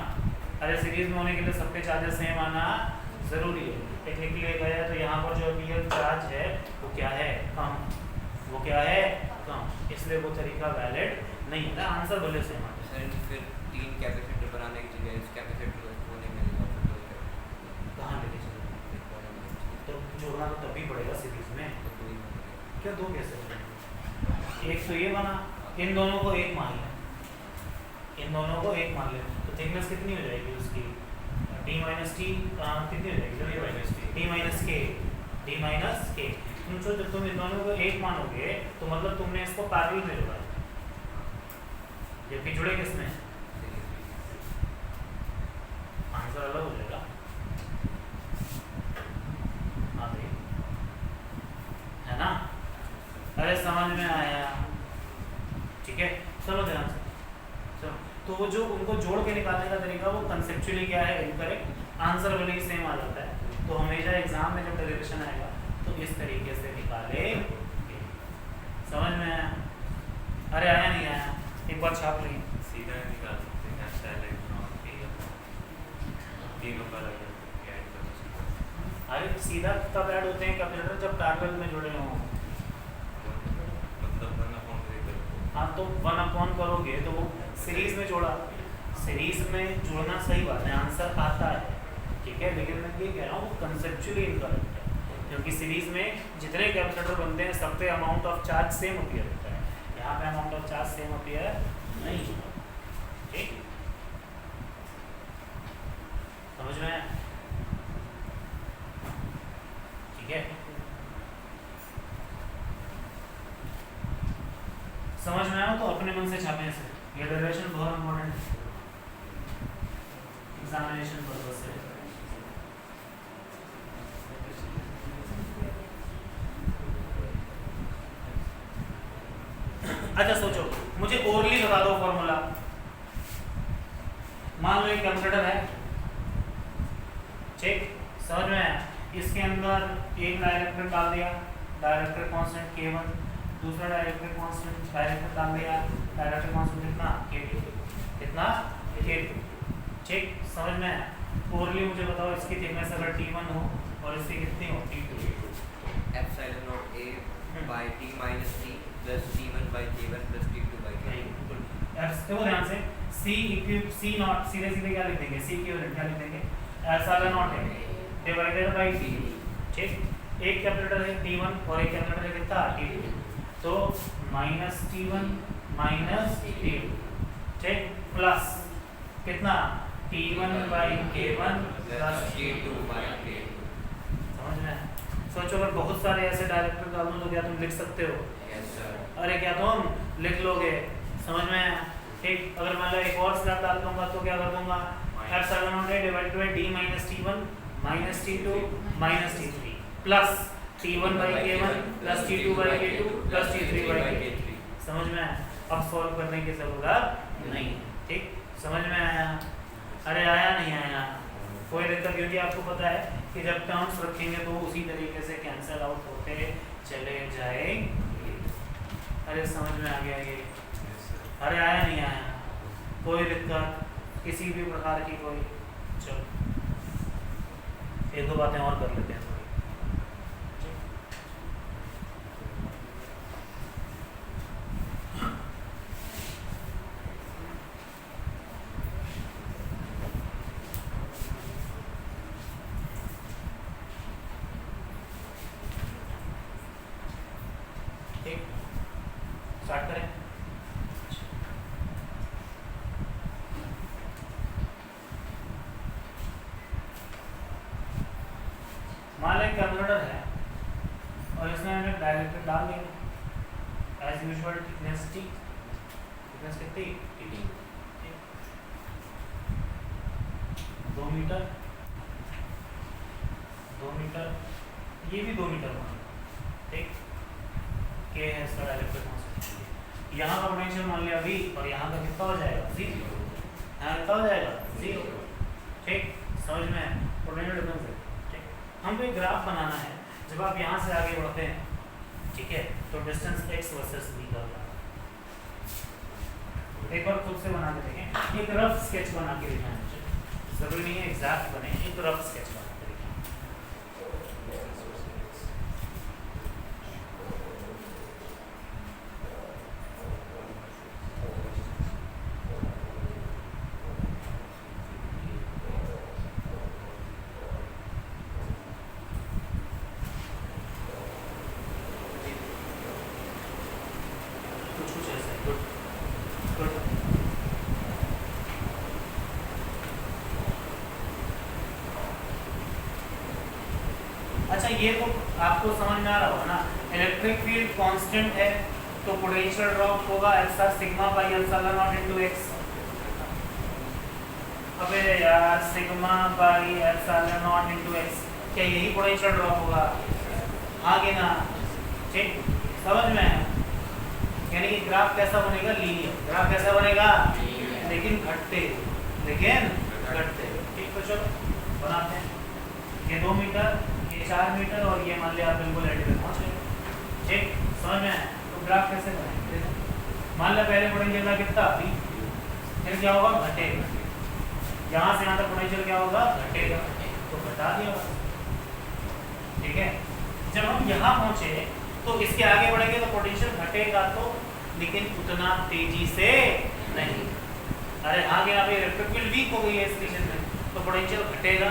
अरे सीरीज में होने के लिए सबके चार्जेस सेम आना जरूरी है टेक्निकली गया तो यहाँ पर जो रियल चार्ज है वो क्या है कम वो क्या है कम इसलिए वो तरीका वैलिड नहीं होता आंसर भले सेम आता सर फिर 3 कैपेसिटर बनाने की जगह इस कैपेसिटर को नहीं मिलेगा कहाँ लेके चलो तो जोड़ना तो तभी पड़ेगा सीरीज में क्या दो कैसे एक तो ये बना इन दोनों को एक मान ले इन दोनों को एक मान ले तो थिकनेस कितनी हो जाएगी उसकी d माइनस टी कितनी हो जाएगी d माइनस के d माइनस के तुम जो जब तुम इन दोनों को एक मानोगे तो मतलब तुमने इसको पैरेलल में जोड़ा जबकि जुड़े किसमें आंसर अलग हो जाएगा हाँ भाई है ना अरे समझ में आया ठीक है चलो ध्यान से चलो तो वो जो उनको जोड़ के निकालने का तरीका वो कंसेप्चुअली क्या है इनकरेक्ट आंसर वाले सेम आ जाता है तो हमेशा एग्जाम में जब डेरिवेशन आएगा तो इस तरीके से निकाले समझ में आया अरे आया नहीं आया एक बार छाप ली सीधा निकाल सकते हैं तीनों का अलग अरे सीधा तब ऐड होते हैं कैलकुलेटर जब पैरेलल में जुड़े हों हाँ तो 1 करोगे तो वो सीरीज में जोड़ा सीरीज में जोड़ना सही बात है आंसर आता है ठीक है लेकिन मैं ये कह रहा हूँ कंसेप्चुअली इनकरेक्ट है क्योंकि सीरीज में जितने कैलकुलेटर बनते हैं सब पे amount of charge same appear होता है यहाँ पे amount of charge same appear नहीं होता ठीक समझ में आया ठीक है अपने मन से छापे इसे, ये डेरिवेशन बहुत इंपॉर्टेंट है एग्जामिनेशन पर्पस से। अच्छा सोचो, मुझे ओरली बता दो फॉर्मूला। मान लो एक कैलकुलेटर है, ठीक, समझ में आया? इसके अंदर एक डाइलेक्ट्रिक डाल दिया, डाइलेक्ट्रिक कांस्टेंट K1, दूसरा डाइलेक्ट्रिक कांस्टेंट डाइलेक्ट्रिक डाल दिया, डाइलेक्ट्रिक कांस्टेंट कितना K2, कितना K2, ठीक, समझ में आया? ओरली मुझे बताओ इसकी थिकनेस अगर T1 हो और इसकी कितनी हो T2, epsilon naught A by T minus T plus T1 by K1 plus T2 by K2। देखो ध्यान से, C नॉट सीधे सीधे क्या लिख देंगे, C इक्विवेलेंट क्या लिख देंगे, एप्सिलॉन नॉट है डिवाइडेड बाय T, ठीक, एक कैलकुलेटर है T1 और एक कैलकुलेटर है कितना T2, तो माइनस T1 माइनस T2, ठीक, प्लस कितना T1 by K1 plus T2 by K2। समझ में आया? सोचो अगर बहुत सारे ऐसे डायरेक्टर डाल दूं तो क्या तुम लिख सकते हो? Yes sir. अरे क्या तुम लिख लोगे? समझ में आया? ठीक, अगर मान लो एक और स्लैब डाल दूंगा तो क्या कर दूंगा, epsilon not divided by D minus T1 minus T2 minus T3 plus T1 by K1 plus T2 by K2 plus T3 by K3। समझ में आया? अब सॉल्व करने की जरूरत नहीं, ठीक, समझ में आया? अरे आया नहीं आया? कोई दिक्कत, क्योंकि आपको पता है कि जब टर्म्स रखेंगे तो उसी तरीके से कैंसिल आउट होते चले जाएंगे। अरे समझ में आ गया ये? अरे आया नहीं आया? कोई दिक्कत किसी भी प्रकार की कोई? चलो एक दो बातें और कर लेते हैं थोड़ी। ठीक, स्टार्ट करें। मान लें कैलकुलेटर है और इसमें हमने डाइलेक्ट्रिक डाल दिया, as usual thickness T, thickness कितनी T, 2 मीटर, 2 मीटर, ये भी 2 मीटर मान, ठीक, K है इसका डाइलेक्ट्रिक कांस्टेंट। यहाँ का पोटेंशियल मान लिया V और यहाँ का कितना हो जाएगा 0, यहाँ कितना हो जाएगा 0, ठीक, समझ में? पोटेंशियल डिफरेंस है, ठीक। हमको एक ग्राफ बनाना है, जब आप यहाँ से आगे बढ़ते हैं, ठीक है, तो डिस्टेंस x वर्सेस v का ग्राफ एक बार खुद से बना के देखें, एक रफ स्केच बना के दिखाएं मुझे, जरूरी नहीं है एग्जैक्ट बने, एक रफ स्केच बना के दिखाएं। कुछ ऐसे, गुड गुड। अच्छा ये तो आपको समझ में आ रहा होगा ना, इलेक्ट्रिक फील्ड कांस्टेंट है तो पोटेंशियल ड्रॉप होगा ऐसा sigma by epsilon not into x। अबे यार sigma by epsilon not into x, क्या यही पोटेंशियल ड्रॉप होगा? आगे ना, ठीक, समझ में आया? यानी कि ग्राफ कैसा बनेगा, लीनियर ग्राफ कैसा बनेगा, लेकिन घटते, लेकिन घटते, ठीक। तो चलो बनाते हैं, ये 2 मीटर, ये 4 मीटर और ये मान लिया आप बिल्कुल एंड पे पहुंच गए, ठीक, समझ में आया? तो ग्राफ कैसे बनाएंगे, मान लिया पहले पोटेंशियल का कितना V, फिर क्या होगा, घटेगा, यहाँ से यहाँ तक पोटेंशियल क्या होगा, घटेगा, तो घटा दिया, ठीक है। जब हम यहाँ पहुंचे तो इसके आगे बढ़ेंगे तो पोटेंशियल घटेगा, तो लेकिन उतना तेजी से नहीं। अरे हाँ, यहाँ पे इलेक्ट्रिक फील्ड वीक हो गई है इस रीजन में, तो पोटेंशियल घटेगा,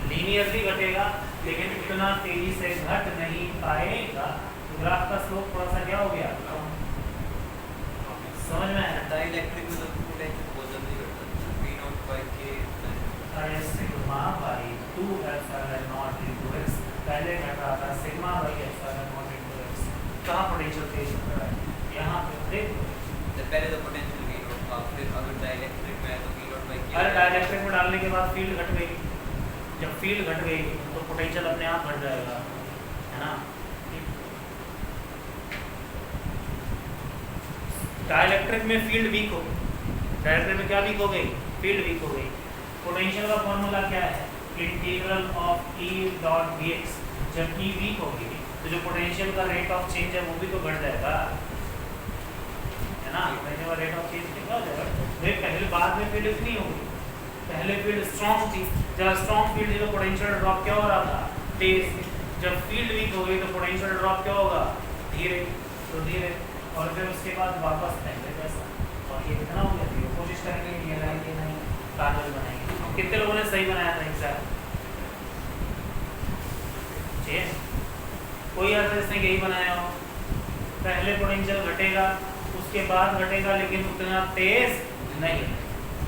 लीनियरली घटेगा, लेकिन इतना तेजी से घट नहीं पाएगा। तो ग्राफ का स्लोप थोड़ा सा क्या हो गया, समझ में आया? डाइलेक्ट्रिक में तो पोटेंशियल बहुत जल्दी घटता है, V नॉट बाय K अरे sigma by 2 epsilon not into x, पहले घट रहा था sigma by epsilon not into x, कहाँ पोटेंशियल तेज घट रहा है, यहाँ पे देखो, पहले तो अरे डाइलेक्ट्रिक में डालने के बाद फील्ड घट गई, जब फील्ड घट गई तो पोटेंशियल अपने आप घट जाएगा, है ना। डाइलेक्ट्रिक में फील्ड वीक हो गई, डाइलेक्ट्रिक में क्या वीक हो गई, फील्ड वीक हो गई। पोटेंशियल का फॉर्मूला क्या है, integral of E dot D x. जब ई वीक होगी तो जो पोटेंशियल का रेट ऑफ चेंज है वो भी तो घट जाएगा, है ना। पोटेंशियल का रेट ऑफ चेंज कितना हो जाएगा, तो पहले बाद में फील्ड इतनी होगी, पहले फील्ड स्ट्रॉन्ग थी, जब स्ट्रॉन्ग फील्ड थी तो पोटेंशियल ड्रॉप क्या हो रहा था, तेज। जब फील्ड वीक हो गई तो पोटेंशियल ड्रॉप क्या होगा, धीरे, तो धीरे, और फिर उसके बाद वापस पहले जैसा। और ये कितना हो गया, तो कोशिश करेंगे ये लाइन के नहीं कागज बनाएंगे। कितने लोगों ने सही बनाया था एग्जैक्ट, कोई ऐसा जिसने यही बनाया हो, पहले पोटेंशियल घटेगा उसके बाद घटेगा लेकिन उतना तेज नहीं,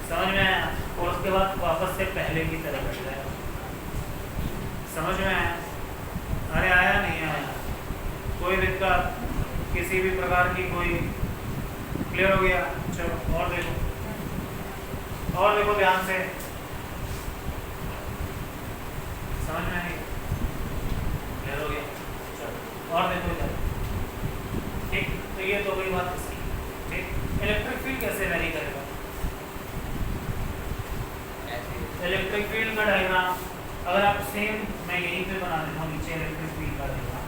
समझ में आया, और उसके बाद वापस से पहले की तरह घट जाएगा, समझ में आया। अरे आया नहीं आया, कोई दिक्कत किसी भी प्रकार की, कोई क्लियर हो गया। चलो और देखो ध्यान से, समझ में आई, क्लियर हो गया। चलो और देखो इधर, ठीक। तो ये तो वही बात इसकी, ठीक। इलेक्ट्रिक फील्ड कैसे वेरी करेगा, इलेक्ट्रिक फील्ड का डायग्राम अगर आप सेम मैं यहीं पे बना देता हूँ, नीचे इलेक्ट्रिक फील्ड का डायग्राम।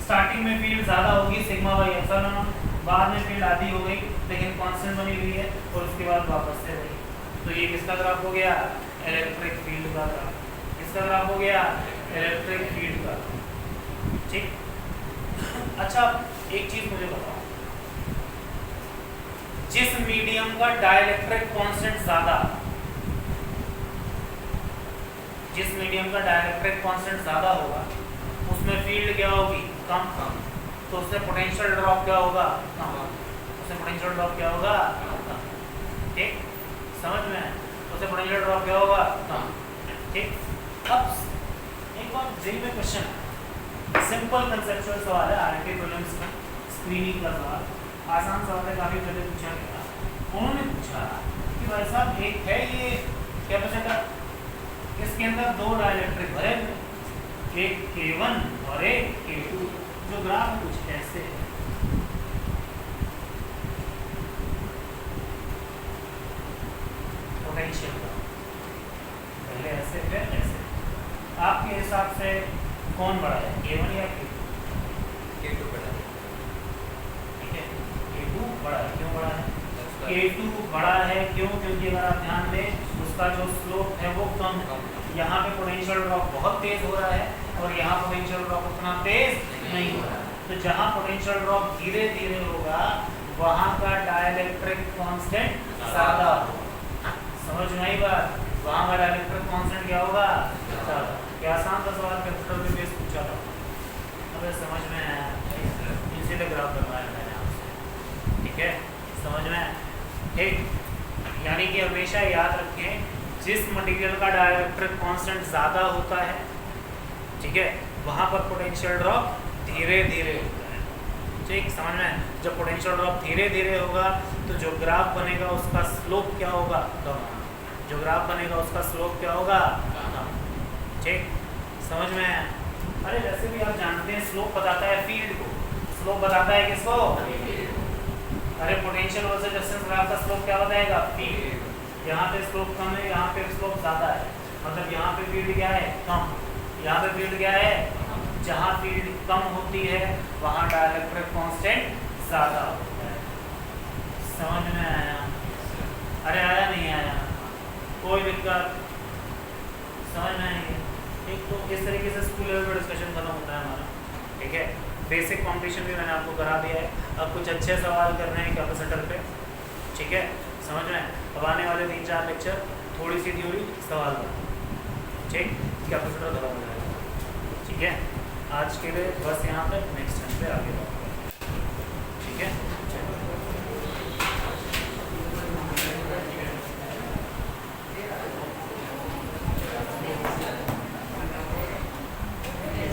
स्टार्टिंग में फील्ड ज़्यादा होगी सिग्मा बाई एप्सिलॉन, बाद में फील्ड आधी हो गई लेकिन कांस्टेंट बनी हुई है, और उसके बाद वापस से रही। तो ये किसका ग्राफ हो गया, इलेक्ट्रिक फील्ड का ग्राफ। किसका ग्राफ हो गया, इलेक्ट्रिक फील्ड का, ठीक। अच्छा एक चीज मुझे बताओ, जिस मीडियम का डाइलेक्ट्रिक कांस्टेंट ज्यादा, जिस मीडियम का डाइलेक्ट्रिक कांस्टेंट ज्यादा होगा उसमें फील्ड क्या होगी, कम, तो उससे पोटेंशियल ड्रॉप क्या होगा, कम, उससे पोटेंशियल ड्रॉप क्या होगा, कम, ठीक। समझ में, उससे पोटेंशियल ड्रॉप क्या होगा, कम, ठीक। अब एक और जेई में क्वेश्चन, सिंपल कंसेप्चुअल सवाल है, आरटी प्रीलिम्स में स्क्रीनिंग का सवाल, आसान सवाल है, काफी पहले पूछा गया। उन्होंने पूछा कि भाई साहब एक है ये कैपेसिटर, इसके अंदर दो डाइलेक्ट्रिक भरे हुए, एक K1 और एक K2, जो ग्राफ कुछ ऐसे है। पोटेंशियल का पहले ऐसे फिर ऐसे, आपके हिसाब से कौन बड़ा है, K1 या K2? K2 बड़ा है, ठीक है, K2 बड़ा है। क्यों बड़ा है, K2 बड़ा है क्यों, क्योंकि अगर आप ध्यान दें उसका जो स्लोप है वो कम है। यहाँ पे पोटेंशियल ड्रॉप बहुत तेज हो रहा है और यहाँ पोटेंशियल ड्रॉप उतना तेज नहीं हो रहा है। तो जहाँ पोटेंशियल ड्रॉप धीरे धीरे होगा वहाँ का डाइलेक्ट्रिक कांस्टेंट ज्यादा होगा, समझ में आई बात, वहाँ का डाइलेक्ट्रिक कांस्टेंट क्या होगा, ज्यादा। क्या आसान का सवाल कैपिटल में बेस पूछा था, अबे समझ में आया, इसीलिए ग्राफ बनवाया मैंने आपसे, ठीक है, समझ में, ठीक। यानी कि हमेशा याद रखें जिस मटेरियल का डाइलेक्ट्रिक कांस्टेंट ज़्यादा होता है, ठीक है, वहाँ पर पोटेंशियल ड्रॉप धीरे धीरे होता है, ठीक। समझ में, जब पोटेंशियल ड्रॉप धीरे धीरे होगा तो जो ग्राफ बनेगा उसका स्लोप क्या होगा, कम, जो ग्राफ बनेगा उसका स्लोप क्या होगा, कम, ठीक। समझ में, अरे वैसे भी आप जानते हैं स्लोप बताता है फील्ड को, स्लोप बताता है किसको, अरे पोटेंशियल वर्सेस डिस्टेंस ग्राफ का स्लोप क्या बताएगा, फील्ड। यहाँ पे स्लोप कम है, यहाँ पे स्लोप ज़्यादा है, मतलब यहाँ पे फील्ड क्या है, कम, यहाँ पे फील्ड क्या है, जहाँ फील्ड कम होती है वहाँ डाइलेक्ट्रिक कांस्टेंट ज़्यादा होता है। समझ में आया, अरे आया नहीं आया, कोई दिक्कत, समझ में आएगी, ठीक। तो इस तरीके से स्कूल लेवल पर डिस्कशन खत्म होता है हमारा, ठीक है। बेसिक कॉम्पिटिशन भी मैंने आपको करा दिया है, अब कुछ अच्छे सवाल करने हैं कैपेसिटर पे, ठीक है, समझ में। अब आने वाले 3-4 लेक्चर थोड़ी सी थ्योरी सवाल बना, ठीक, कैपेसिटर खत्म हो जाएगा, ठीक है। आज के लिए बस यहाँ तक, नेक्स्ट टाइम पे आगे बात करें, ठीक है।